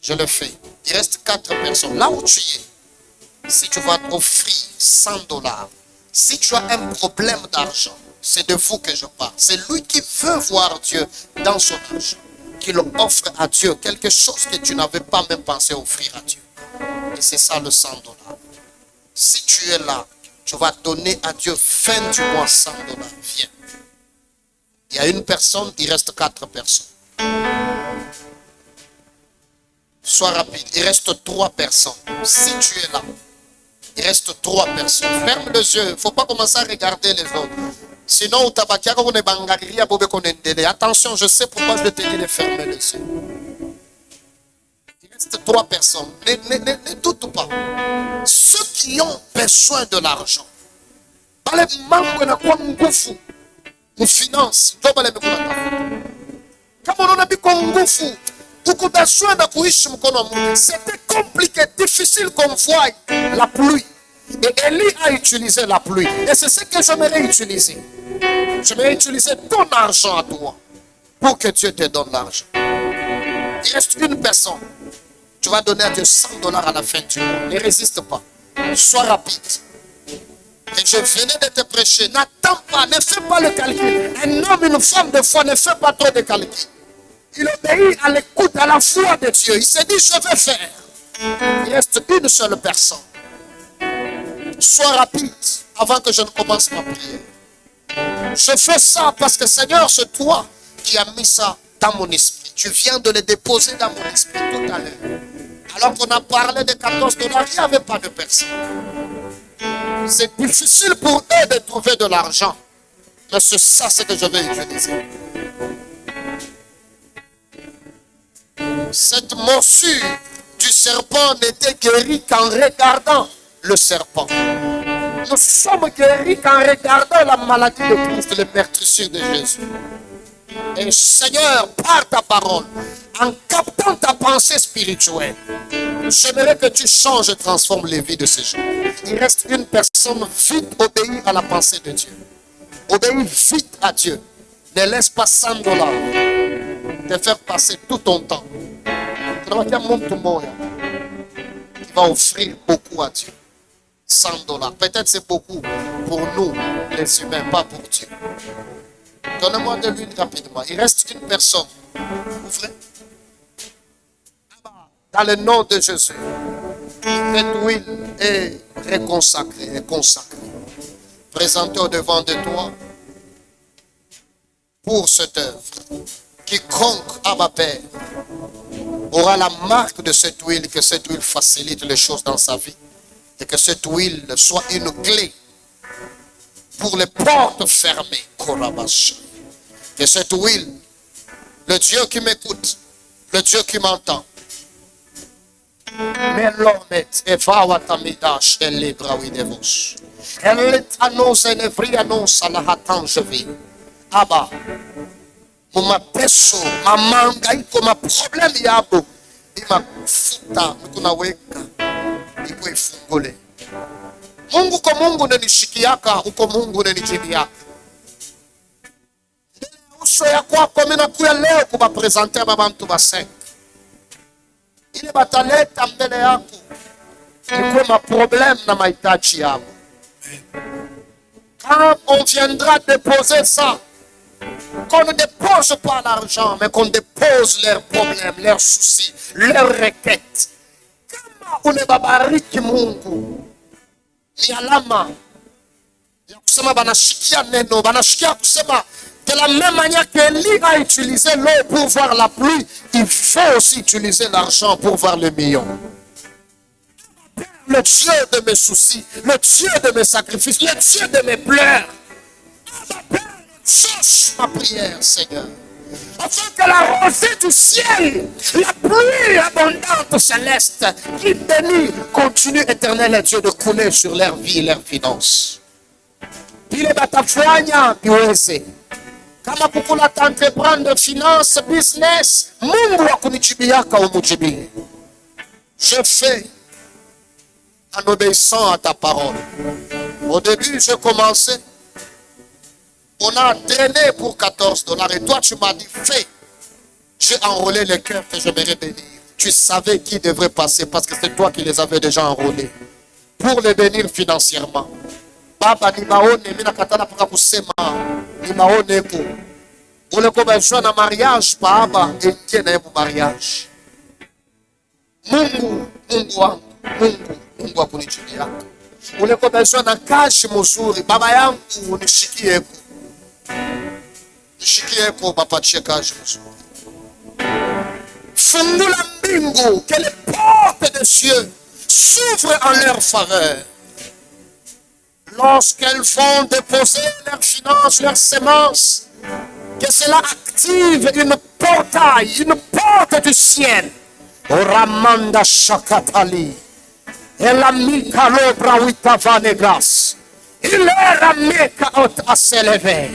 Je le fais. Il reste 4 personnes. Là où tu es, si tu vas offrir $100, si tu as un problème d'argent, c'est de vous que je parle. C'est lui qui veut voir Dieu dans son argent, qu'il offre à Dieu quelque chose que tu n'avais pas même pensé offrir à Dieu. Et c'est ça le $100. Si tu es là, tu vas donner à Dieu fin du mois $100. Viens. Il y a une personne, il reste 4 personnes. Sois rapide. Il reste 3 personnes. Si tu es là, il reste 3 personnes. Ferme les yeux. Il ne faut pas commencer à regarder les autres. Sinon, utabakiaka kone bangaria bobe konendele. Attention, je sais pourquoi je te dis de fermer les yeux. Il reste 3 personnes. Ne doute pas. Ceux qui ont besoin de l'argent. Bale mango na kwa nguvu. Finance. Kama unaona biko nguvu. Uko besoin de kuishi mkono wa Mungu. C'était compliqué, difficile qu'on voie la pluie. Et Élie a utilisé la pluie. Et c'est ce que j'aimerais utiliser. J'aimerais utiliser ton argent à toi pour que Dieu te donne l'argent. Il reste une personne. Tu vas donner à Dieu $100 à la fin du mois. Ne résiste pas. Sois rapide. Et je venais de te prêcher. N'attends pas. Ne fais pas le calcul. Un homme, une femme, des fois, ne fait pas trop de calcul. Il obéit à l'écoute, à la foi de Dieu. Il s'est dit, je vais faire. Il reste une seule personne. Sois rapide avant que je ne commence ma prière. Je fais ça parce que Seigneur, c'est toi qui as mis ça dans mon esprit. Tu viens de le déposer dans mon esprit tout à l'heure. Alors qu'on a parlé de $14, il n'y avait pas de personne. C'est difficile pour eux de trouver de l'argent. Mais c'est ça ce que je vais utiliser. Cette morsure du serpent n'était guérie qu'en regardant le serpent. Nous sommes guéris qu'en regardant la maladie de Christ, le meurtrissure de Jésus. Et Seigneur, par ta parole, en captant ta pensée spirituelle, j'aimerais que tu changes et transformes les vies de ces gens. Il reste une personne vite obéie à la pensée de Dieu. Obéis vite à Dieu. Ne laisse pas $100 te faire passer tout ton temps. Tu vas offrir beaucoup à Dieu. $100. Peut-être c'est beaucoup pour nous, les humains, pas pour Dieu. Donnez-moi de l'huile rapidement. Il reste une personne. Ouvrez. Dans le nom de Jésus, cette huile est reconsacrée, consacrée. Présentée au devant de toi pour cette œuvre. Quiconque, Abba Père, aura la marque de cette huile, que cette huile facilite les choses dans sa vie. Et que cette huile soit une clé pour les portes fermées. Que cette huile, le Dieu qui m'écoute, le Dieu qui m'entend, Melomet evawa tamidash elebrawi devos. Eletanos enevrianos alahatanjevi. Abba, ma peso, ma manga iko ma problem yabo. Ima futa nikunaweka iko ifungule. Mungu kwa Mungu nenishikiaka, uko Mungu nenijibiaka. Uso ya kwako mina kuya leo kubapresenter babantu basenga. Ile bataleta mbele yako ikuwe ma problème na mahitaji yako. Quand on viendra déposer ça, qu'on ne dépose pas l'argent, mais qu'on dépose leurs problèmes, leurs soucis, leurs requêtes. Kama unebabariki Mungu, ni alama ya kusema banashikia neno, banashikia kusema de la même manière que Élie a utilisé l'eau pour voir la pluie, il faut aussi utiliser l'argent pour voir le million. Le Dieu de mes soucis, le Dieu de mes sacrifices, le Dieu de mes pleurs. Cherche ma prière, Seigneur. Afin que la rosée du ciel, la pluie abondante céleste, qui bénit, continue, éternel Dieu, de couler sur leur vie et leurs finances. Il est batafanya, iweze. Kama kukula t'entreprendre finance, business, Mungu wa kunijibiaka umujibie. Je fais en obéissant à ta parole. Au début, j'ai commencé. On a traîné pour $14 et toi, tu m'as dit, fais. J'ai enrôlé les cœurs que je vais bénir. Tu savais qui devrait passer parce que c'est toi qui les avais déjà enrôlés. Pour les bénir financièrement. Baba ni maone, mina katana paka kusema, ni maone ko. Ule ko besoin na mariage, baba, etie na yebu mariage. Mungu, Mungu wangu, Mungu wakunijulia. Ule ko besoin na kashi mzuri, baba yangu unishikie ko. Nishikie ko, bapatie kashi mzuri. Fungula mbingu, que les portes des cieux s'ouvrent en leur faveur. lorsqu'elles vont déposer leurs finances, leurs semences, que cela active une portail, une porte du ciel. Oramanda Shakatali. Et la Mikalo Brawita Vanegras. Il est ramé à s'élever.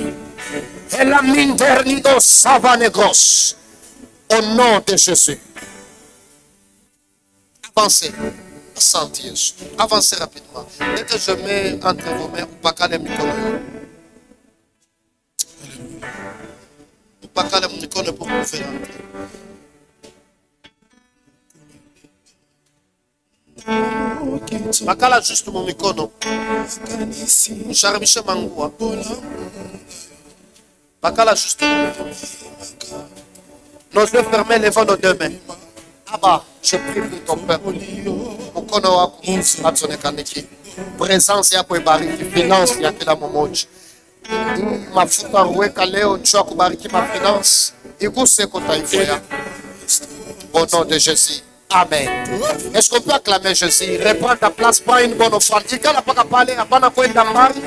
Et la Mindernido Savanegros. Au nom de Jésus. Avancez. Sentir. Avancez rapidement. Dès que je mets entre vos mains, pas qu'à les micros. Pas qu'à les micros pour vous faire entrer. Bakala juste mon mikono. Charmiche Mangoua. Bakala juste mon mikono. Nos yeux fermés, levons nos deux mains. Abba, je prie pour ton peuple. Mukono wako atsonekaniki. Présence yako ibariki, finance ya kila mmoja. Mafuta ruweka leo juu ya kubariki mafinance. Iguse kwa taifa yako. Au nom de Jésus. Amen. Est-ce qu'on peut acclamer Jésus? Reprends ta place, prends une bonne offrande. Il n'y a pas qu'à parler, à pas d'ambari.